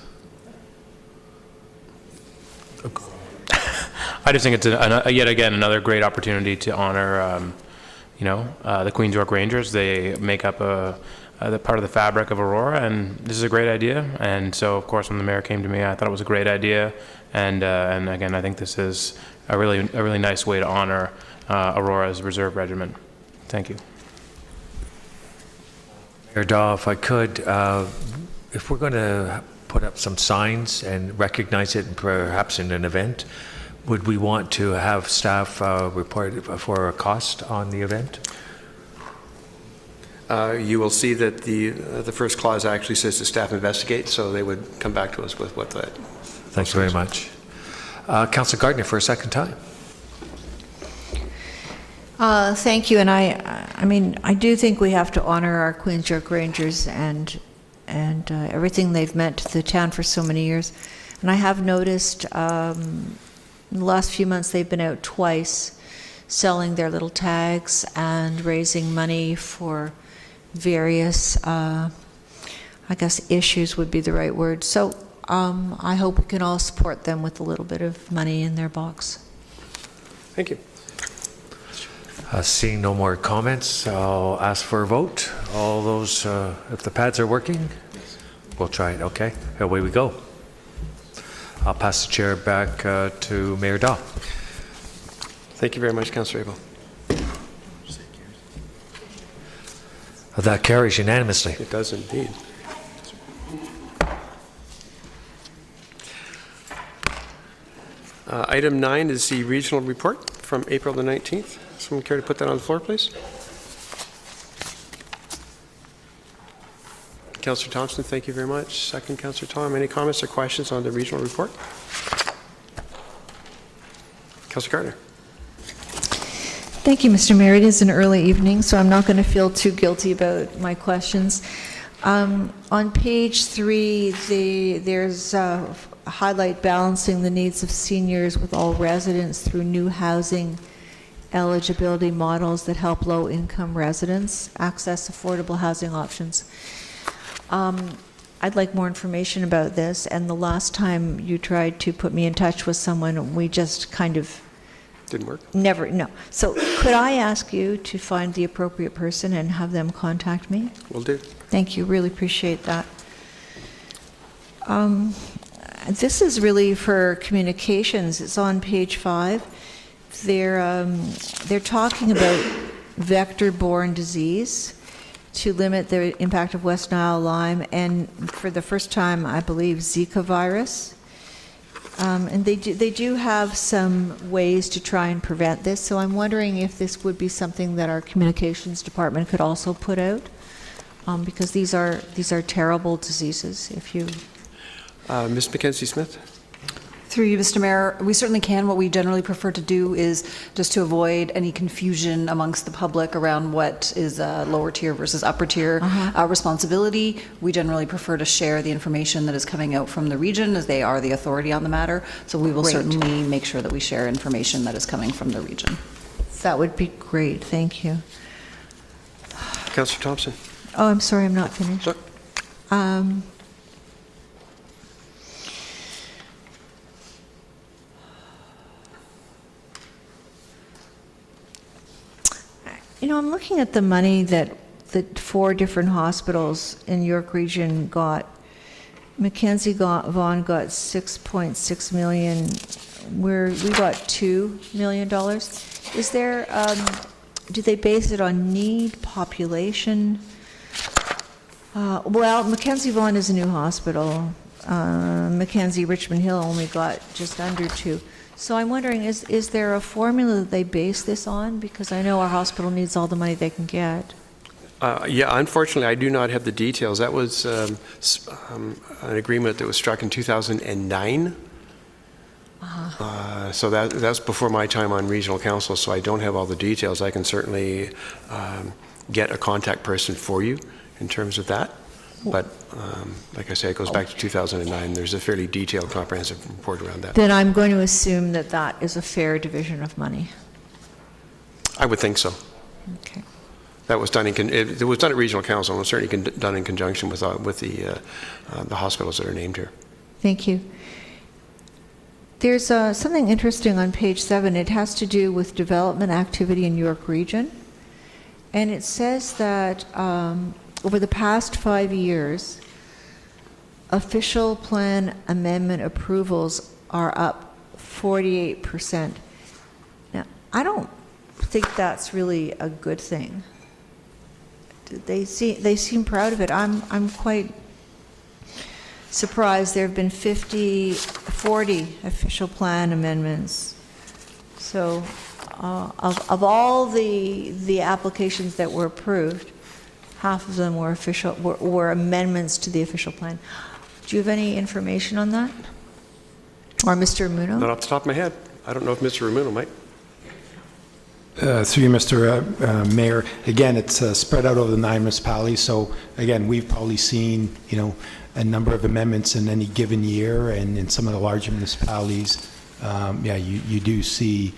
I just think it's yet again another great opportunity to honor, the Queens York Rangers. They make up the part of the fabric of Aurora, and this is a great idea. And so, of course, when the mayor came to me, I thought it was a great idea. And again, I think this is a really nice way to honor Aurora's Reserve Regiment. Thank you. Mayor Dahl, if I could, if we're going to put up some signs and recognize it perhaps in an event, would we want to have staff report for a cost on the event? You will see that the first clause actually says the staff investigate, so they would come back to us with what that. Thank you very much. Councillor Gardner for a second time. Thank you, and I do think we have to honor our Queens York Rangers and everything they've meant to the town for so many years. And I have noticed in the last few months they've been out twice selling their little tags and raising money for various, I guess issues would be the right word. So I hope we can all support them with a little bit of money in their box. Thank you. Seeing no more comments, I'll ask for a vote. All those, if the pads are working, we'll try it, okay? Away we go. I'll pass the chair back to Mayor Daw. Thank you very much, Councillor Abel. That carries unanimously. It does indeed. Item 9 is the regional report from April the 19th. Someone care to put that on the floor, please? Councillor Thompson, thank you very much. Second, Councillor Tom. Any comments or questions on the regional report? Councillor Gardner. Thank you, Mr. Mayor. It is an early evening, so I'm not going to feel too guilty about my questions. On page 3, there's a highlight balancing the needs of seniors with all residents through new housing eligibility models that help low-income residents access affordable housing options. I'd like more information about this, and the last time you tried to put me in touch with someone, we just kind of didn't work? No. So could I ask you to find the appropriate person and have them contact me? Will do. Thank you, really appreciate that. This is really for communications. It's on page 5. They're talking about vector-borne disease to limit the impact of West Nile Lyme, and for the first time, I believe, Zika virus. And they do have some ways to try and prevent this, so I'm wondering if this would be something that our communications department could also put out, because these are terrible diseases. If you, Ms. Mackenzie Smith. Through you, Mr. Mayor, we certainly can. What we generally prefer to do is just to avoid any confusion amongst the public around what is a lower tier versus upper tier responsibility. We generally prefer to share the information that is coming out from the region, as they are the authority on the matter. So we will certainly make sure that we share information that is coming from the region. that would be great. Thank you. Councillor Thompson. Oh, I'm sorry, I'm not finished. Sorry. You know, I'm looking at the money that the 4 different hospitals in York Region got. Mackenzie Vaughan got $6.6 million. We got $2 million. Is there, do they base it on need, population? Well, Mackenzie Vaughan is a new hospital. Mackenzie Richmond Hill only got just under 2. So I'm wondering, is there a formula that they base this on? Because I know our hospital needs all the money they can get. Yeah, unfortunately, I do not have the details. That was an agreement that was struck in 2009. So that's before my time on regional council, so I don't have all the details. I can certainly get a contact person for you in terms of that. But like I say, it goes back to 2009. There's a fairly detailed, comprehensive report around that. Then I'm going to assume that that is a fair division of money. I would think so. Okay. That was done it was done at regional council, and was certainly done in conjunction with the hospitals that are named here. Thank you. There's something interesting on page 7. It has to do with development activity in York Region. And it says that over the past 5 years, official plan amendment approvals are up 48%. Now, I don't think that's really a good thing. They seem proud of it. I'm quite surprised. There have been 40 official plan amendments. So of all the applications that were approved, half of them were amendments to the official plan. Do you have any information on that? Or Mr. Ramuno? Not off the top of my head. I don't know if Mr. Ramuno might. Through you, Mr. Mayor, again, it's spread out over the 9 municipalities. So again, we've probably seen, a number of amendments in any given year, and in some of the larger municipalities, you do see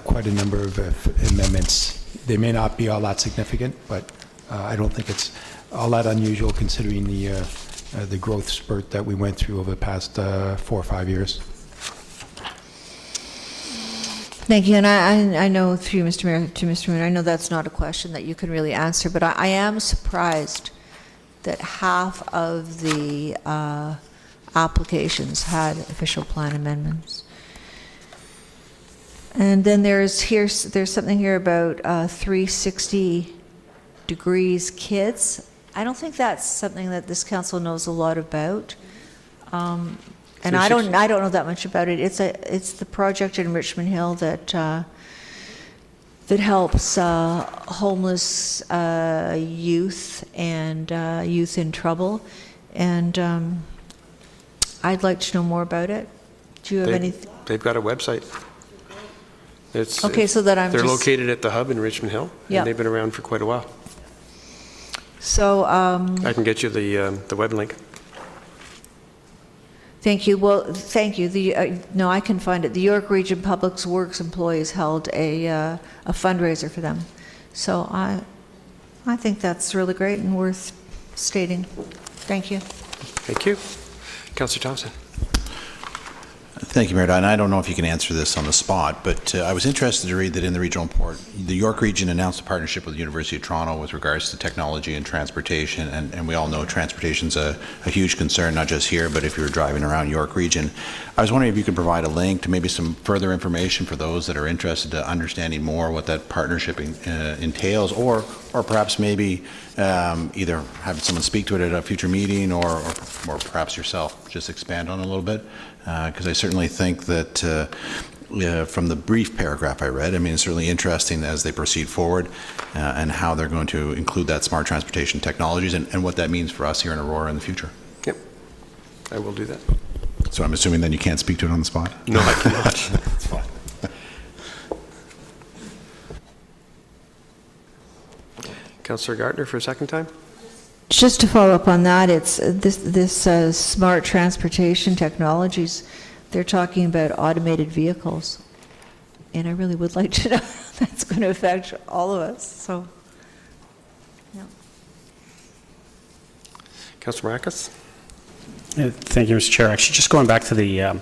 quite a number of amendments. They may not be all that significant, but I don't think it's all that unusual considering the growth spurt that we went through over the past 4 or 5 years. Thank you, and I know through Mr. Mayor, to Mr. Moon, I know that's not a question that you can really answer, but I am surprised that half of the applications had official plan amendments. And then there's something here about 360 degrees kids. I don't think that's something that this council knows a lot about. And I don't know that much about it. It's the project in Richmond Hill that helps homeless youth and youth in trouble. And I'd like to know more about it. Do you have any? They've got a website. Okay, so that I'm They're just- located at the hub in Richmond Hill. Yeah. And they've been around for quite a while. So, I can get you the web link. thank you. Well, thank you. No, I can find it. The York Region Public Works employees held a fundraiser for them. So I think that's really great and worth stating. Thank you. Thank you. Councillor Thompson. Thank you, Mayor. And I don't know if you can answer this on the spot, but I was interested to read that in the regional report, the York Region announced a partnership with the University of Toronto with regards to technology and transportation, and we all know transportation's a huge concern, not just here, but if you're driving around York Region. I was wondering if you could provide a link to maybe some further information for those that are interested to understanding more what that partnership entails, or perhaps maybe either have someone speak to it at a future meeting, or perhaps yourself just expand on it a little bit. Because I certainly think that from the brief paragraph I read, I mean, it's certainly interesting as they proceed forward and how they're going to include that smart transportation technologies and what that means for us here in Aurora in the future. Yep, I will do that. So I'm assuming then you can't speak to it on the spot? No, I cannot. That's fine. Councillor Gartner for a second time. Just to follow up on that, it's this smart transportation technologies. They're talking about automated vehicles, and I really would like to know how that's going to affect all of us. So, yeah. Councillor Maracus. Thank you, Mr. Chair. Actually, just going back to the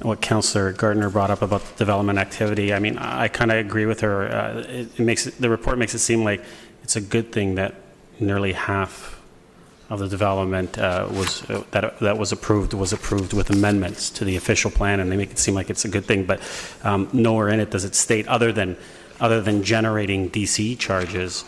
what Councillor Gardner brought up about development activity. I mean, I kind of agree with her. The report makes it seem like it's a good thing that nearly half of the development that was approved with amendments to the official plan, and they make it seem like it's a good thing. But nowhere in it does it state, other than generating DC charges,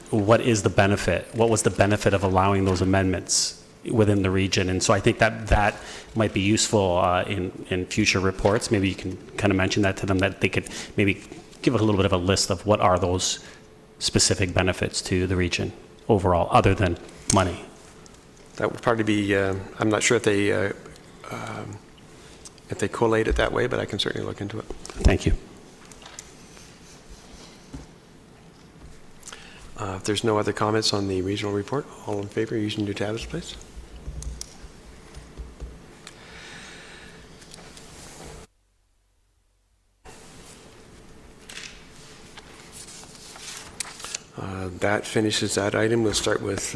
what is the benefit? What was the benefit of allowing those amendments within the region? And so I think that might be useful in future reports. Maybe you can kind of mention that to them, that they could maybe give a little bit of a list of what are those specific benefits to the region overall, other than money. That would probably be, I'm not sure if they collate it that way, but I can certainly look into it. Thank you. If there's no other comments on the regional report, all in favor using your tabs, please. That finishes that item. We'll start with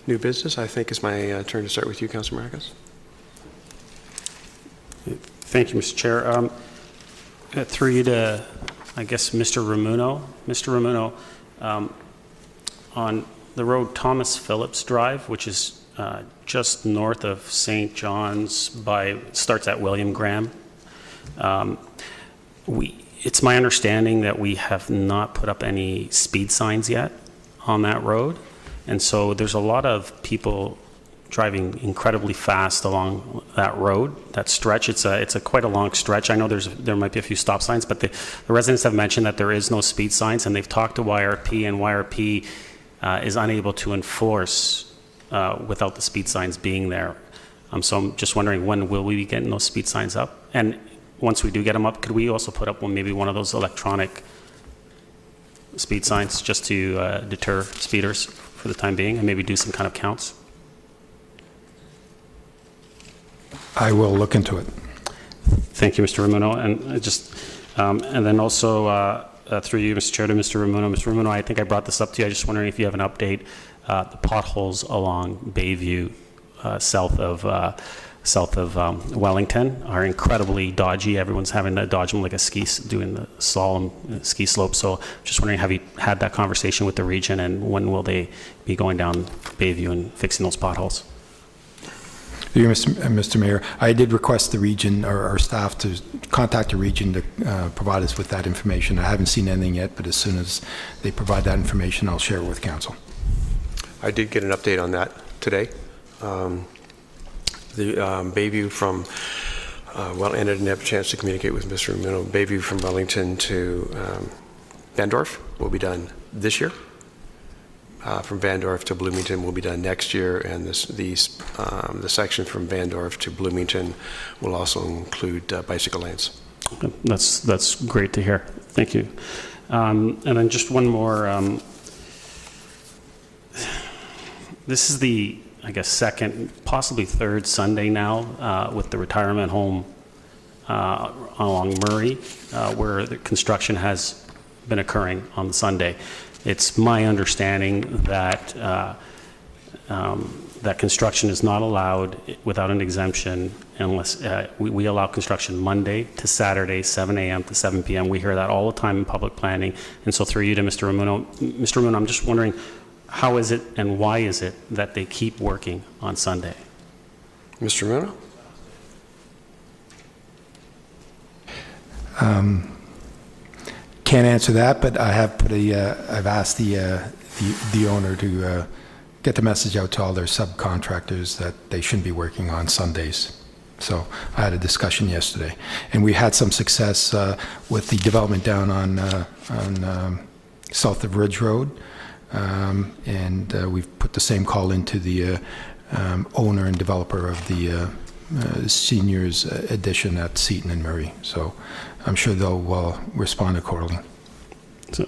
new business. I think it's my turn to start with you, Councillor Maracus. Thank you, Mr. Chair. Through you to, I guess, Mr. Ramuno. Mr. Ramuno, on the road Thomas Phillips Drive, which is just north of St. John's, starts at William Graham. It's my understanding that we have not put up any speed signs yet on that road. And so there's a lot of people driving incredibly fast along that road, that stretch. It's a quite a long stretch. I know there might be a few stop signs, but the residents have mentioned that there is no speed signs, and they've talked to YRP, and YRP is unable to enforce without the speed signs being there. So I'm just wondering, when will we be getting those speed signs up? And once we do get them up, could we also put up maybe one of those electronic speed signs just to deter speeders for the time being, and maybe do some kind of counts? I will look into it. Thank you, Mr. Ramuno. And then also through you, Mr. Chair, to Mr. Ramuno. Mr. Ramuno, I think I brought this up to you. I just wondering if you have an update. The potholes along Bayview, south of south of Wellington are incredibly dodgy. Everyone's having to dodge them like doing the solemn ski slope. So just wondering, have you had that conversation with the region, and when will they be going down Bayview and fixing those potholes? Mr. Mayor, I did request the region or our staff to contact the region to provide us with that information. I haven't seen anything yet, but as soon as they provide that information, I'll share it with council. I did get an update on that today. The Bayview from, and I didn't have a chance to communicate with Mr. Ramuno. Bayview from Wellington to Vandorf will be done this year. From Vandorf to Bloomington will be done next year, and the section from Vandorf to Bloomington will also include bicycle lanes. That's great to hear. Thank you. And then just one more. This is the, I guess, second, possibly third Sunday now with the retirement home along Murray, where the construction has been occurring on the Sunday. It's my understanding that that construction is not allowed without an exemption unless we allow construction Monday to Saturday, 7 a.m. to 7 p.m. We hear that all the time in public planning. And so through you to Mr. Ramuno. Mr. Ramuno, I'm just wondering, how is it and why is it that they keep working on Sunday? Mr. Ramuno? Can't answer that, but I have I've asked the owner to get the message out to all their subcontractors that they shouldn't be working on Sundays. So I had a discussion yesterday, and we had some success with the development down on south of Ridge Road, and we've put the same call into the owner and developer of the seniors addition at Seton and Murray. So I'm sure they'll respond accordingly. So,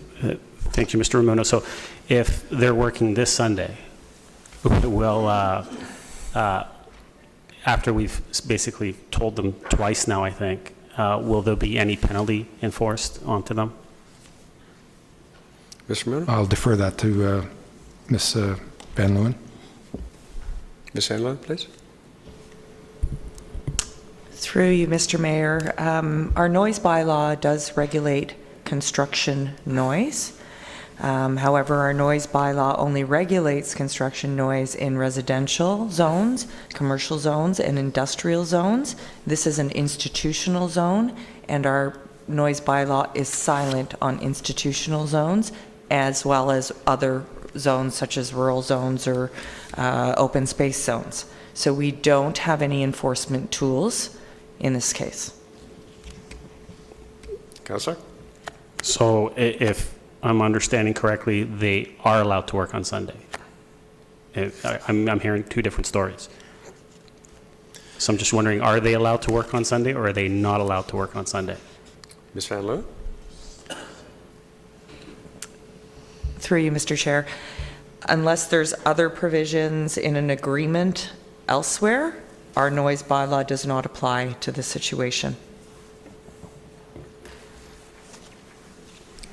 thank you, Mr. Ramuno. So if they're working this Sunday, will, after we've basically told them twice now, I think, will there be any penalty enforced onto them? Mr. Ramuno? I'll defer that to Ms. Van Leeuwen. Ms. Van Leeuwen, please. Through you, Mr. Mayor, our noise bylaw does regulate construction noise. However, our noise bylaw only regulates construction noise in residential zones, commercial zones, and industrial zones. This is an institutional zone, and our noise bylaw is silent on institutional zones, as well as other zones such as rural zones or open space zones. So we don't have any enforcement tools in this case. Councillor? So if I'm understanding correctly, they are allowed to work on Sunday. I'm hearing two different stories. So I'm just wondering, are they allowed to work on Sunday, or are they not allowed to work on Sunday? Ms. Van Leeuwen? Through you, Mr. Chair, unless there's other provisions in an agreement elsewhere, our noise bylaw does not apply to the situation.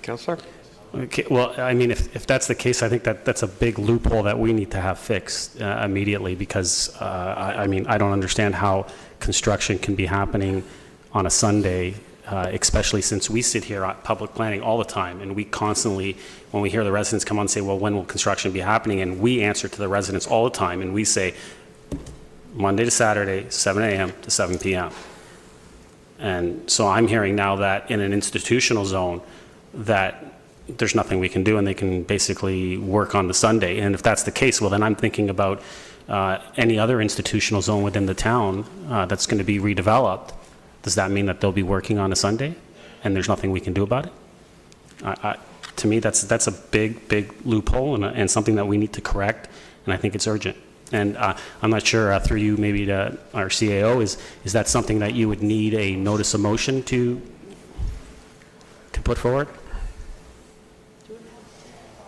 Councillor? Okay, well, I mean, if that's the case, I think that's a big loophole that we need to have fixed immediately, because, I mean, I don't understand how construction can be happening on a Sunday, especially since we sit here at public planning all the time, and we constantly, when we hear the residents come on and say, well, when will construction be happening? And we answer to the residents all the time, and we say, Monday to Saturday, 7 a.m. to 7 p.m. And so I'm hearing now that in an institutional zone that there's nothing we can do, and they can basically work on the Sunday. And if that's the case, well, then I'm thinking about any other institutional zone within the town that's going to be redeveloped. Does that mean that they'll be working on a Sunday and there's nothing we can do about it? To me, that's a big loophole and something that we need to correct, and I think it's urgent. And I'm not sure, through you maybe to our CAO, is that something that you would need a notice of motion to put forward?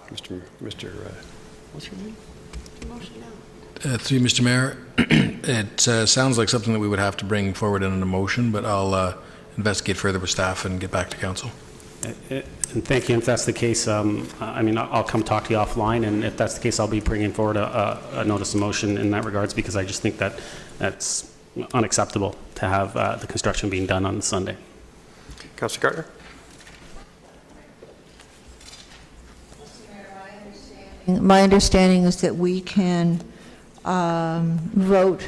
What's your name? Through you, Mr. Mayor, it sounds like something that we would have to bring forward in a motion, but I'll investigate further with staff and get back to council. And thank you. And if that's the case, I mean, I'll come talk to you offline, and if that's the case, I'll be bringing forward a notice of motion in that regards, because I just think that that's unacceptable to have the construction being done on Sunday. Councillor Gardner? My understanding is that we can vote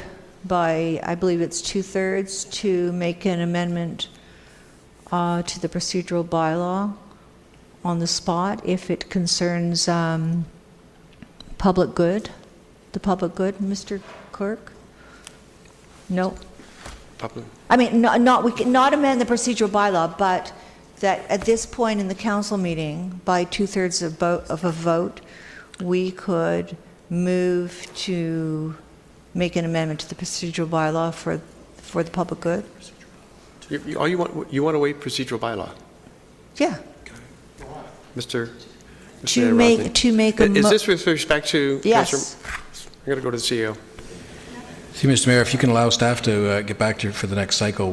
by, I believe it's 2/3, to make an amendment to the procedural bylaw on the spot if it concerns public good, the public good, Mr. Clerk? No? Public? I mean, we cannot amend the procedural bylaw, but that at this point in the council meeting, by 2/3 of a vote, we could move to make an amendment to the procedural bylaw for the public good? You want to waive procedural bylaw? Yeah. Mr. To make a... Is this with respect to? Yes. Councillor- I'm going to go to the CEO. See, Mr. Mayor, if you can allow staff to get back to you for the next cycle,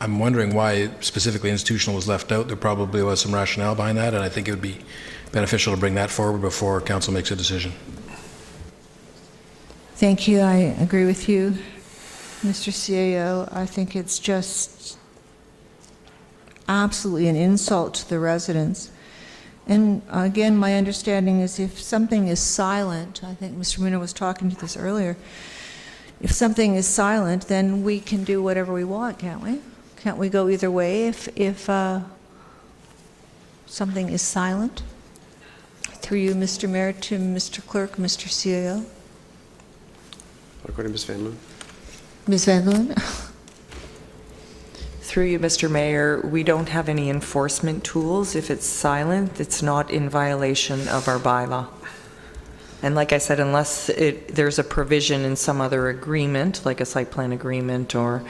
I'm wondering why specifically institutional was left out. There probably was some rationale behind that, and I think it would be beneficial to bring that forward before council makes a decision. Thank you. I agree with you, Mr. CAO. I think it's just absolutely an insult to the residents. And again, my understanding is if something is silent, I think Mr. Muno was talking to this earlier, if something is silent, then we can do whatever we want, can't we? Can't we go either way if something is silent? Through you, Mr. Mayor, to Mr. Clerk, Mr. CAO. I'll go to Ms. Van Loon. Ms. Van Loon? Through you, Mr. Mayor, we don't have any enforcement tools. If it's silent, it's not in violation of our bylaw. And like I said, unless there's a provision in some other agreement, like a site plan agreement or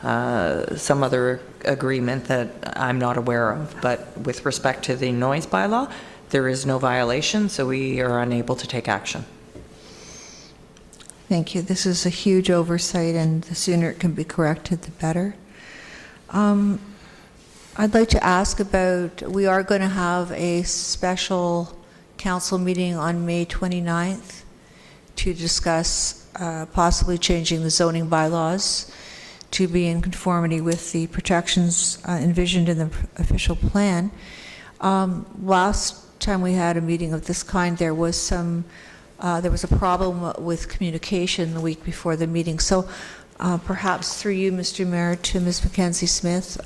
some other agreement that I'm not aware of. But with respect to the noise bylaw, there is no violation, so we are unable to take action. Thank you. This is a huge oversight, and the sooner it can be corrected, the better. I'd like to ask about, we are going to have a special council meeting on May 29th to discuss possibly changing the zoning bylaws to be in conformity with the protections envisioned in the official plan. Last time we had a meeting of this kind, there was a problem with communication the week before the meeting. So perhaps through you, Mr. Mayor, to Ms. Mackenzie Smith,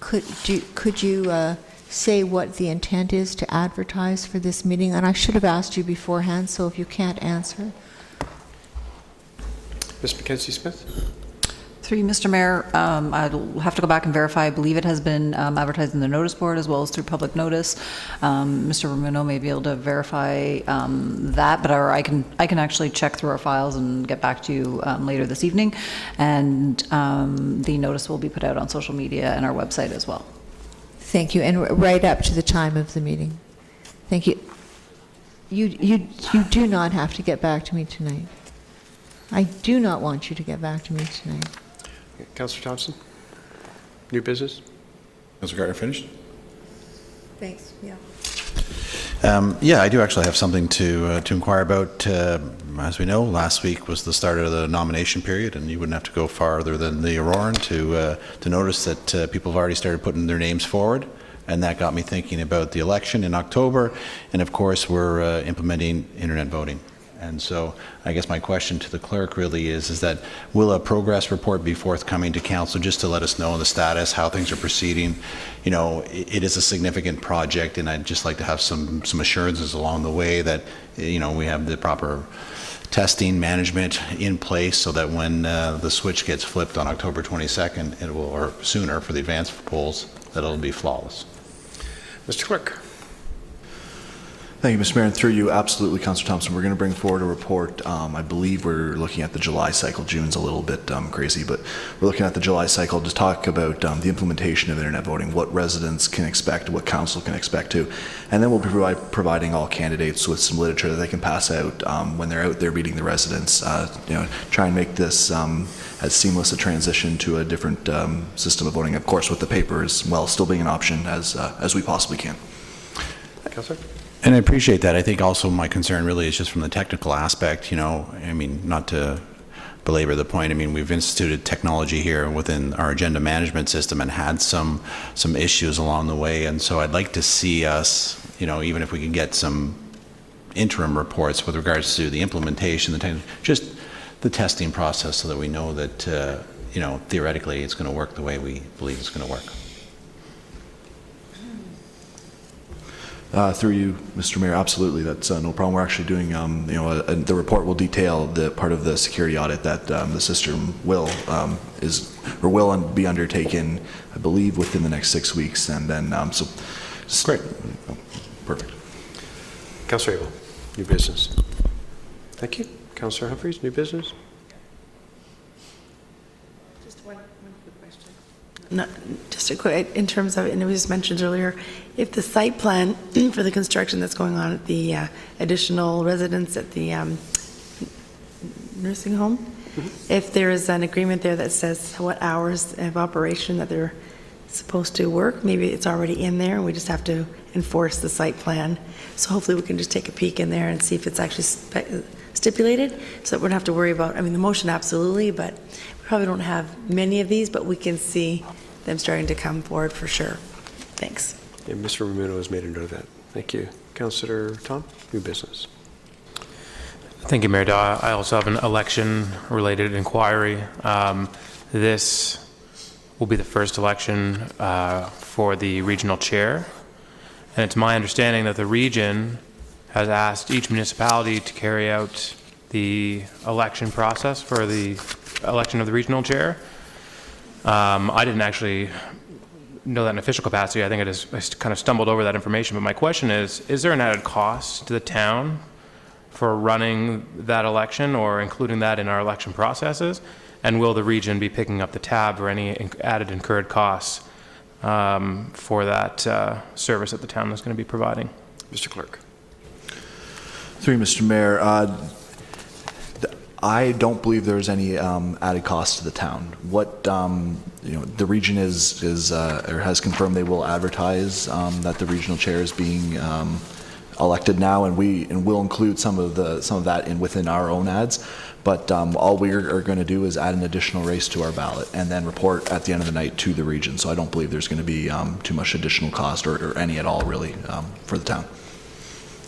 could you say what the intent is to advertise for this meeting? And I should have asked you beforehand, so if you can't answer. Ms. Mackenzie Smith? Through you, Mr. Mayor, I'll have to go back and verify. I believe it has been advertised in the notice board as well as through public notice. Mr. Romano may be able to verify that, but I can actually check through our files and get back to you later this evening. And the notice will be put out on social media and our website as well. Thank you, and right up to the time of the meeting. Thank you. You do not have to get back to me tonight. I do not want you to get back to me tonight. Councillor Thompson? New business? Councillor Gardner finished? Thanks, yeah. Yeah, I do actually have something to inquire about. As we know, last week was the start of the nomination period, and you wouldn't have to go farther than the Auroran to notice that people have already started putting their names forward, and that got me thinking about the election in October, and of course we're implementing internet voting. And so I guess my question to the clerk really is that will a progress report be forthcoming to council just to let us know the status, how things are proceeding? You know, it is a significant project, and I'd just like to have some assurances along the way that, you know, we have the proper testing management in place so that when the switch gets flipped on October 22nd, it will, or sooner for the advanced polls, that it'll be flawless. Mr. Clerk. Thank you, Mr. Mayor. And through you, absolutely, Councillor Thompson. We're going to bring forward a report. I believe we're looking at the July cycle. June's a little bit crazy, but we're looking at the July cycle to talk about the implementation of internet voting, what residents can expect, what council can expect to, and then we'll be providing all candidates with some literature that they can pass out when they're out there meeting the residents. You know, try and make this as seamless a transition to a different system of voting, of course, with the paper as well still being an option as we possibly can. Councillor. And I appreciate that. I think also my concern really is just from the technical aspect, you know, I mean, not to belabor the point. I mean, we've instituted technology here within our agenda management system and had some issues along the way. And so I'd like to see us, even if we can get some interim reports with regards to the implementation, just the testing process, so that we know that, theoretically it's going to work the way we believe it's going to work. Through you, Mr. Mayor, absolutely, that's no problem. We're actually doing, the report will detail the part of the security audit that the system will be undertaken, I believe, within the next 6 weeks, and then Great. Perfect. Councillor Abel, new business. Thank you. Councillor Humphreys, new business. Just one quick question. No, just a quick, in terms of, and it was mentioned earlier, if the site plan for the construction that's going on at the additional residence at the nursing home, if there is an agreement there that says what hours of operation that they're supposed to work, maybe it's already in there and we just have to enforce the site plan. So hopefully we can just take a peek in there and see if it's actually stipulated, so that we don't have to worry about, I mean, the motion absolutely, but we probably don't have many of these, but we can see them starting to come forward for sure. Thanks. Yeah, Mr. Ramuno has made a note of that. Thank you. Councillor Tom, new business. Thank you, Mayor Daw. I also have an election-related inquiry. This will be the first election for the regional chair, and it's my understanding that the region has asked each municipality to carry out the election process for the election of the regional chair. I didn't actually know that in official capacity. I think I kind of stumbled over that information, but my question is there an added cost to the town for running that election or including that in our election processes? And will the region be picking up the tab or any added incurred costs for that service that the town is going to be providing? Mr. Clerk. Through you, Mr. Mayor, I don't believe there's any added cost to the town. What the region is or has confirmed, they will advertise that the regional chair is being elected now, and we'll include some of that within our own ads. But all we are going to do is add an additional race to our ballot and then report at the end of the night to the region. So I don't believe there's going to be too much additional cost or any at all, really, for the town.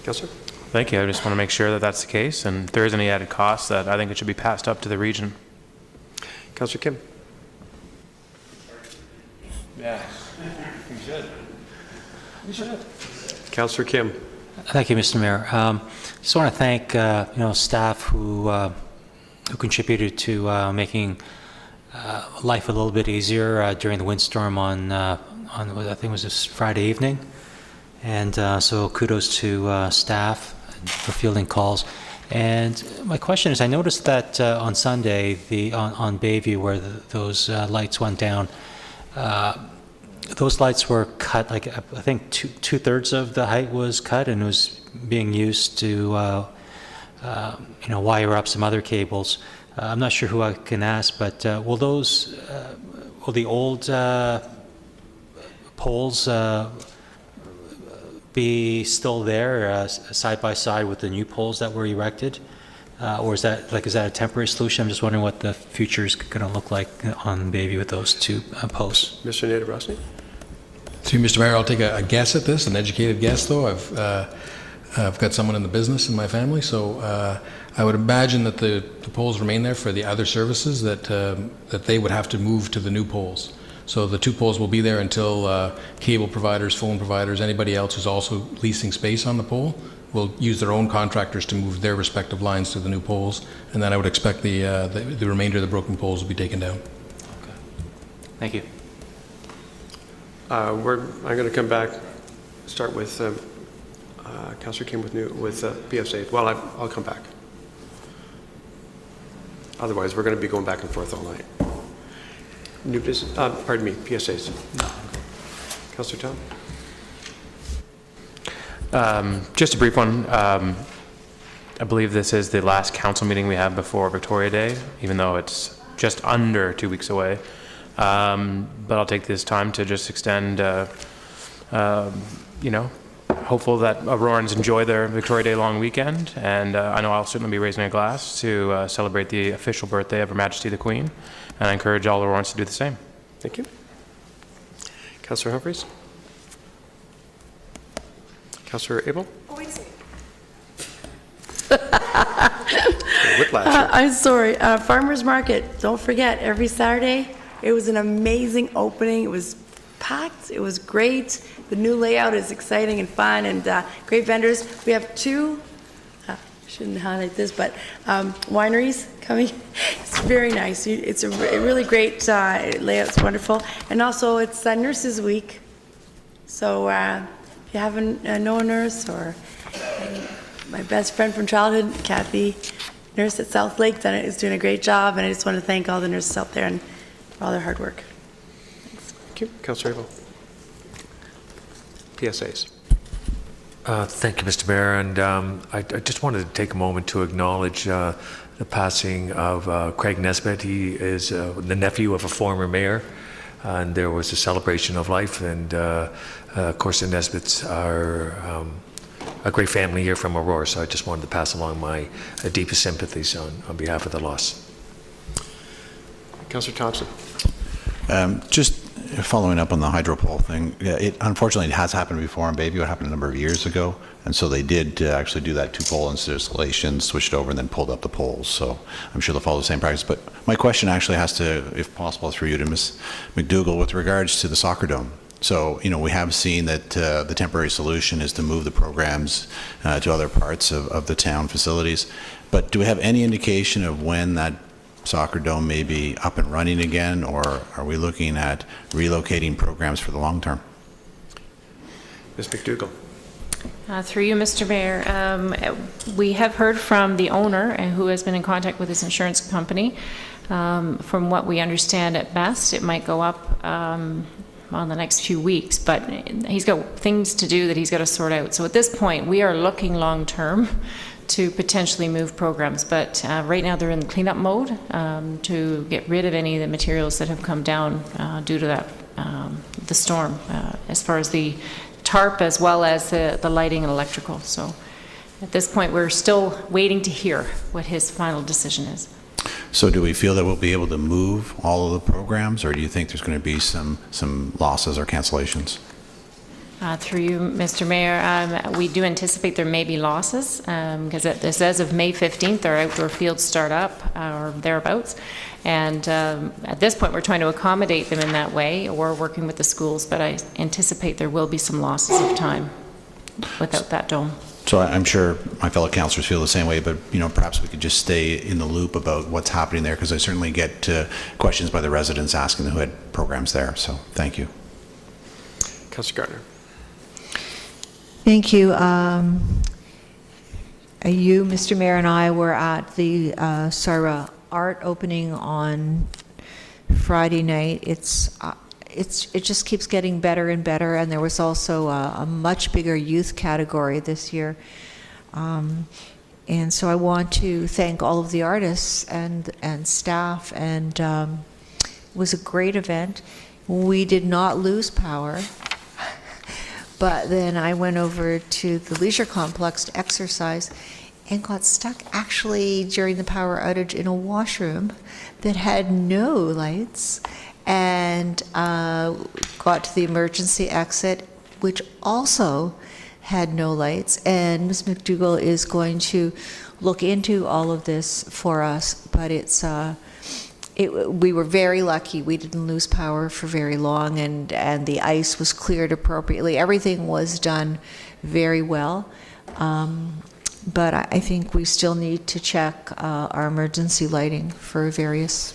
Councillor. Thank you. I just want to make sure that that's the case, and if there is any added cost, that I think it should be passed up to the region. Councillor Kim. Yeah, you should. You should. Councillor Kim. Thank you, Mr. Mayor. Just want to thank staff who contributed to making life a little bit easier during the windstorm on I think it was this Friday evening, and so kudos to staff for fielding calls. And my question is, I noticed that on Sunday, on Bayview, where those lights went down, those lights were cut, like I think two-thirds of the height was cut, and was being used to wire up some other cables. I'm not sure who I can ask, but will the old poles be still there side by side with the new poles that were erected? Or is that a temporary solution? I'm just wondering what the future is going to look like on Bayview with those two posts. Mr. Nader Rosny. Through Mr. Mayor, I'll take a guess at this, an educated guess, though. I've got someone in the business in my family, so I would imagine that the poles remain there for the other services, that they would have to move to the new poles. So the two poles will be there until cable providers, phone providers, anybody else who's also leasing space on the pole will use their own contractors to move their respective lines to the new poles, and then I would expect the remainder of the broken poles will be taken down. Okay. Thank you. I'm going to come back, start with Councillor Kim with PSA. Well, I'll come back. Otherwise, we're going to be going back and forth all night. New business, pardon me, PSAs. No. Councillor Tom? Just a brief one. I believe this is the last council meeting we have before Victoria Day, even though it's just under 2 weeks away. But I'll take this time to just extend, hopeful that Aurorans enjoy their Victoria Day long weekend, and I know I'll certainly be raising a glass to celebrate the official birthday of Her Majesty the Queen, and I encourage all Aurorans to do the same. Thank you. Councillor Humphries? Councillor Abel? Oh, wait a second. Whiplash here. I'm sorry. Farmers Market, don't forget, every Saturday, it was an amazing opening. It was packed. It was great. The new layout is exciting and fun, and great vendors. We have two, shouldn't highlight this, but wineries coming. It's very nice. It's a really great layout. It's wonderful. And also, it's Nurses Week. So if you haven't know a nurse, or my best friend from childhood, Kathy, nurse at South Lake, is doing a great job, and I just want to thank all the nurses out there and for all their hard work. Thank you. Councillor Abel. PSAs. Thank you, Mr. Mayor, and I just wanted to take a moment to acknowledge the passing of Craig Nesbitt. He is the nephew of a former mayor, and there was a celebration of life, and of course the Nesbitts are a great family here from Aurora, so I just wanted to pass along my deepest sympathies on behalf of the loss. Councillor Thompson. Just following up on the hydropole thing, unfortunately it has happened before in Bayview. It happened a number of years ago, and so they did actually do that 2-pole installation, switched over, and then pulled up the poles. So I'm sure they'll follow the same practice. But my question actually has to, if possible, through you to Ms. McDougall with regards to the soccer dome. So, we have seen that the temporary solution is to move the programs to other parts of the town facilities. But do we have any indication of when that soccer dome may be up and running again, or are we looking at relocating programs for the long term? Ms. McDougall. Through you, Mr. Mayor, we have heard from the owner who has been in contact with his insurance company. From what we understand, at best, it might go up on the next few weeks, but he's got things to do that he's got to sort out. So at this point, we are looking long term to potentially move programs, but right now they're in cleanup mode to get rid of any of the materials that have come down due to that the storm, as far as the tarp as well as the lighting and electrical. So at this point, we're still waiting to hear what his final decision is. So do we feel that we'll be able to move all of the programs, or do you think there's going to be some losses or cancellations? Through you, Mr. Mayor, we do anticipate there may be losses because it says of May 15th, our outdoor fields start up or thereabouts. And at this point, we're trying to accommodate them in that way, or working with the schools, but I anticipate there will be some losses of time without that dome. So I'm sure my fellow councillors feel the same way, but perhaps we could just stay in the loop about what's happening there, because I certainly get questions by the residents asking who had programs there. So thank you. Councillor Gardner. Thank you. You, Mr. Mayor, and I were at the Sarah Art opening on Friday night. It just keeps getting better and better, and there was also a much bigger youth category this year. And so I want to thank all of the artists and staff, and it was a great event. We did not lose power, but then I went over to the leisure complex to exercise and got stuck actually during the power outage in a washroom that had no lights, and got to the emergency exit, which also had no lights. And Ms. McDougall is going to look into all of this for us, but we were very lucky. We didn't lose power for very long, and the ice was cleared appropriately. Everything was done very well. But I think we still need to check our emergency lighting for various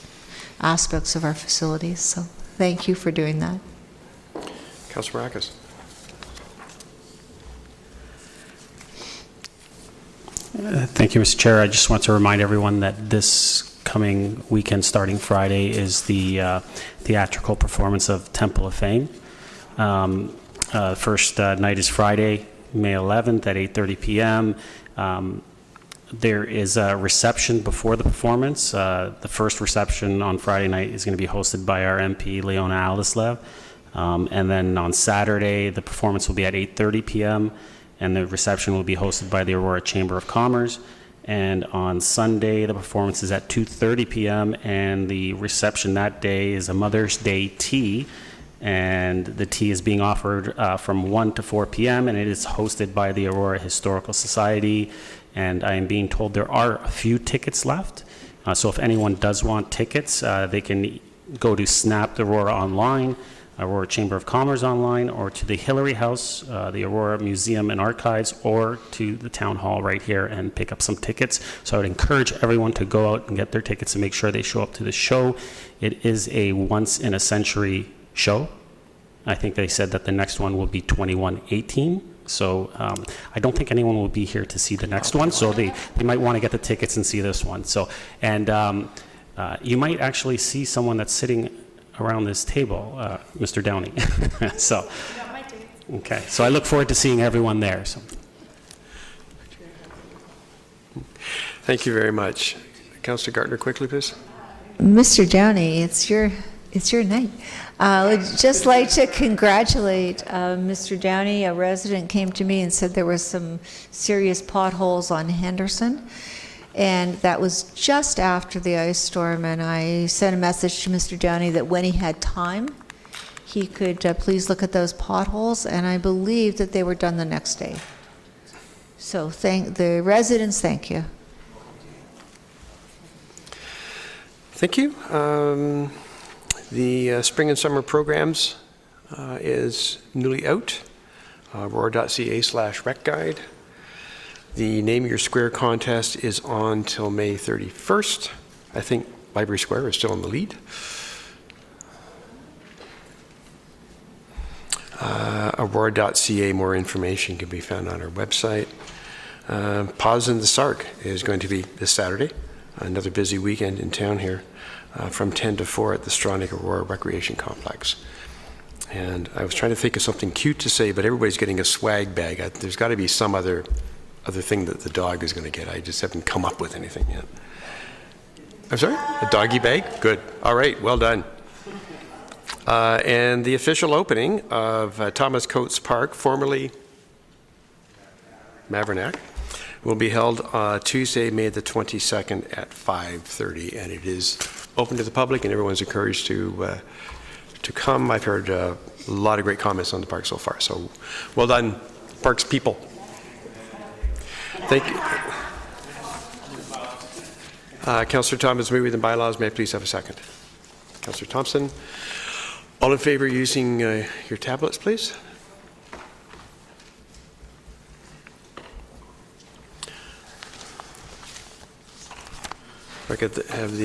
aspects of our facilities. So thank you for doing that. Councillor Maracus. Thank you, Mr. Chair. I just want to remind everyone that this coming weekend, starting Friday, is the theatrical performance of Temple of Fame. First night is Friday, May 11th at 8:30 p.m. There is a reception before the performance. The first reception on Friday night is going to be hosted by our MP, Leona Alislev. And then on Saturday, the performance will be at 8:30 p.m. and the reception will be hosted by the Aurora Chamber of Commerce. And on Sunday, the performance is at 2:30 p.m., and the reception that day is a Mother's Day tea, and the tea is being offered from 1 to 4 p.m., and it is hosted by the Aurora Historical Society, and I am being told there are a few tickets left. So if anyone does want tickets, they can go to Snap the Aurora online, Aurora Chamber of Commerce online, or to the Hillary House, the Aurora Museum and Archives, or to the Town Hall right here and pick up some tickets. So I would encourage everyone to go out and get their tickets and make sure they show up to the show. It is a once-in-a-century show. I think they said that the next one will be 2118. So I don't think anyone will be here to see the next one, so they might want to get the tickets and see this one. So, and you might actually see someone that's sitting around this table, Mr. Downey. So, okay. So I look forward to seeing everyone there. So. Thank you very much. Councillor Gartner, quickly, please. Mr. Downey, it's your night. I would just like to congratulate Mr. Downey. A resident came to me and said there were some serious potholes on Henderson, and that was just after the ice storm, and I sent a message to Mr. Downey that when he had time, he could please look at those potholes, and I believe that they were done the next day. So thank the residents, thank you. Thank you. The spring and summer programs is newly out, aurora.ca/rec guide. The Name Your Square contest is on till May 31st. I think Library Square is still in the lead. Aurora.ca, more information can be found on our website. Pause in the Sark is going to be this Saturday, another busy weekend in town here. From 10 to 4 at the Stronach Aurora Recreation Complex. And I was trying to think of something cute to say, but everybody's getting a swag bag. There's got to be some other thing that the dog is going to get. I just haven't come up with anything yet. I'm sorry? A doggy bag? Good. All right, well done. And the official opening of Thomas Coates Park, formerly Mavernack, will be held Tuesday, May the 22nd at 5:30, and it is open to the public, and everyone's encouraged to come. I've heard a lot of great comments on the park so far, so well done, parks people. Thank you. Councillor Thomas, moving the bylaws, may I please have a second? Councillor Thompson. All in favor using your tablets, please? I have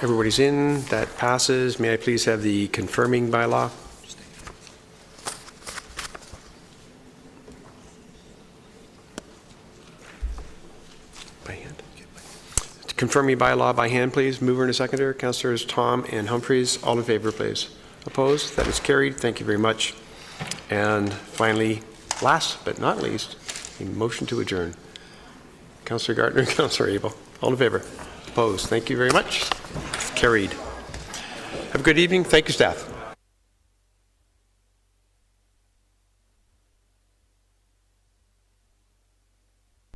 everybody's in, that passes. May I please have the confirming bylaw? By hand. Confirming bylaw by hand, please. Mover and a seconder. Councillors Tom and Humphreys. All in favor, please. Opposed? That is carried. Thank you very much. And finally, last but not least, a motion to adjourn. Councillor Gartner, Councillor Abel. All in favor? Opposed? Thank you very much. Carried. Have a good evening. Thank you, staff.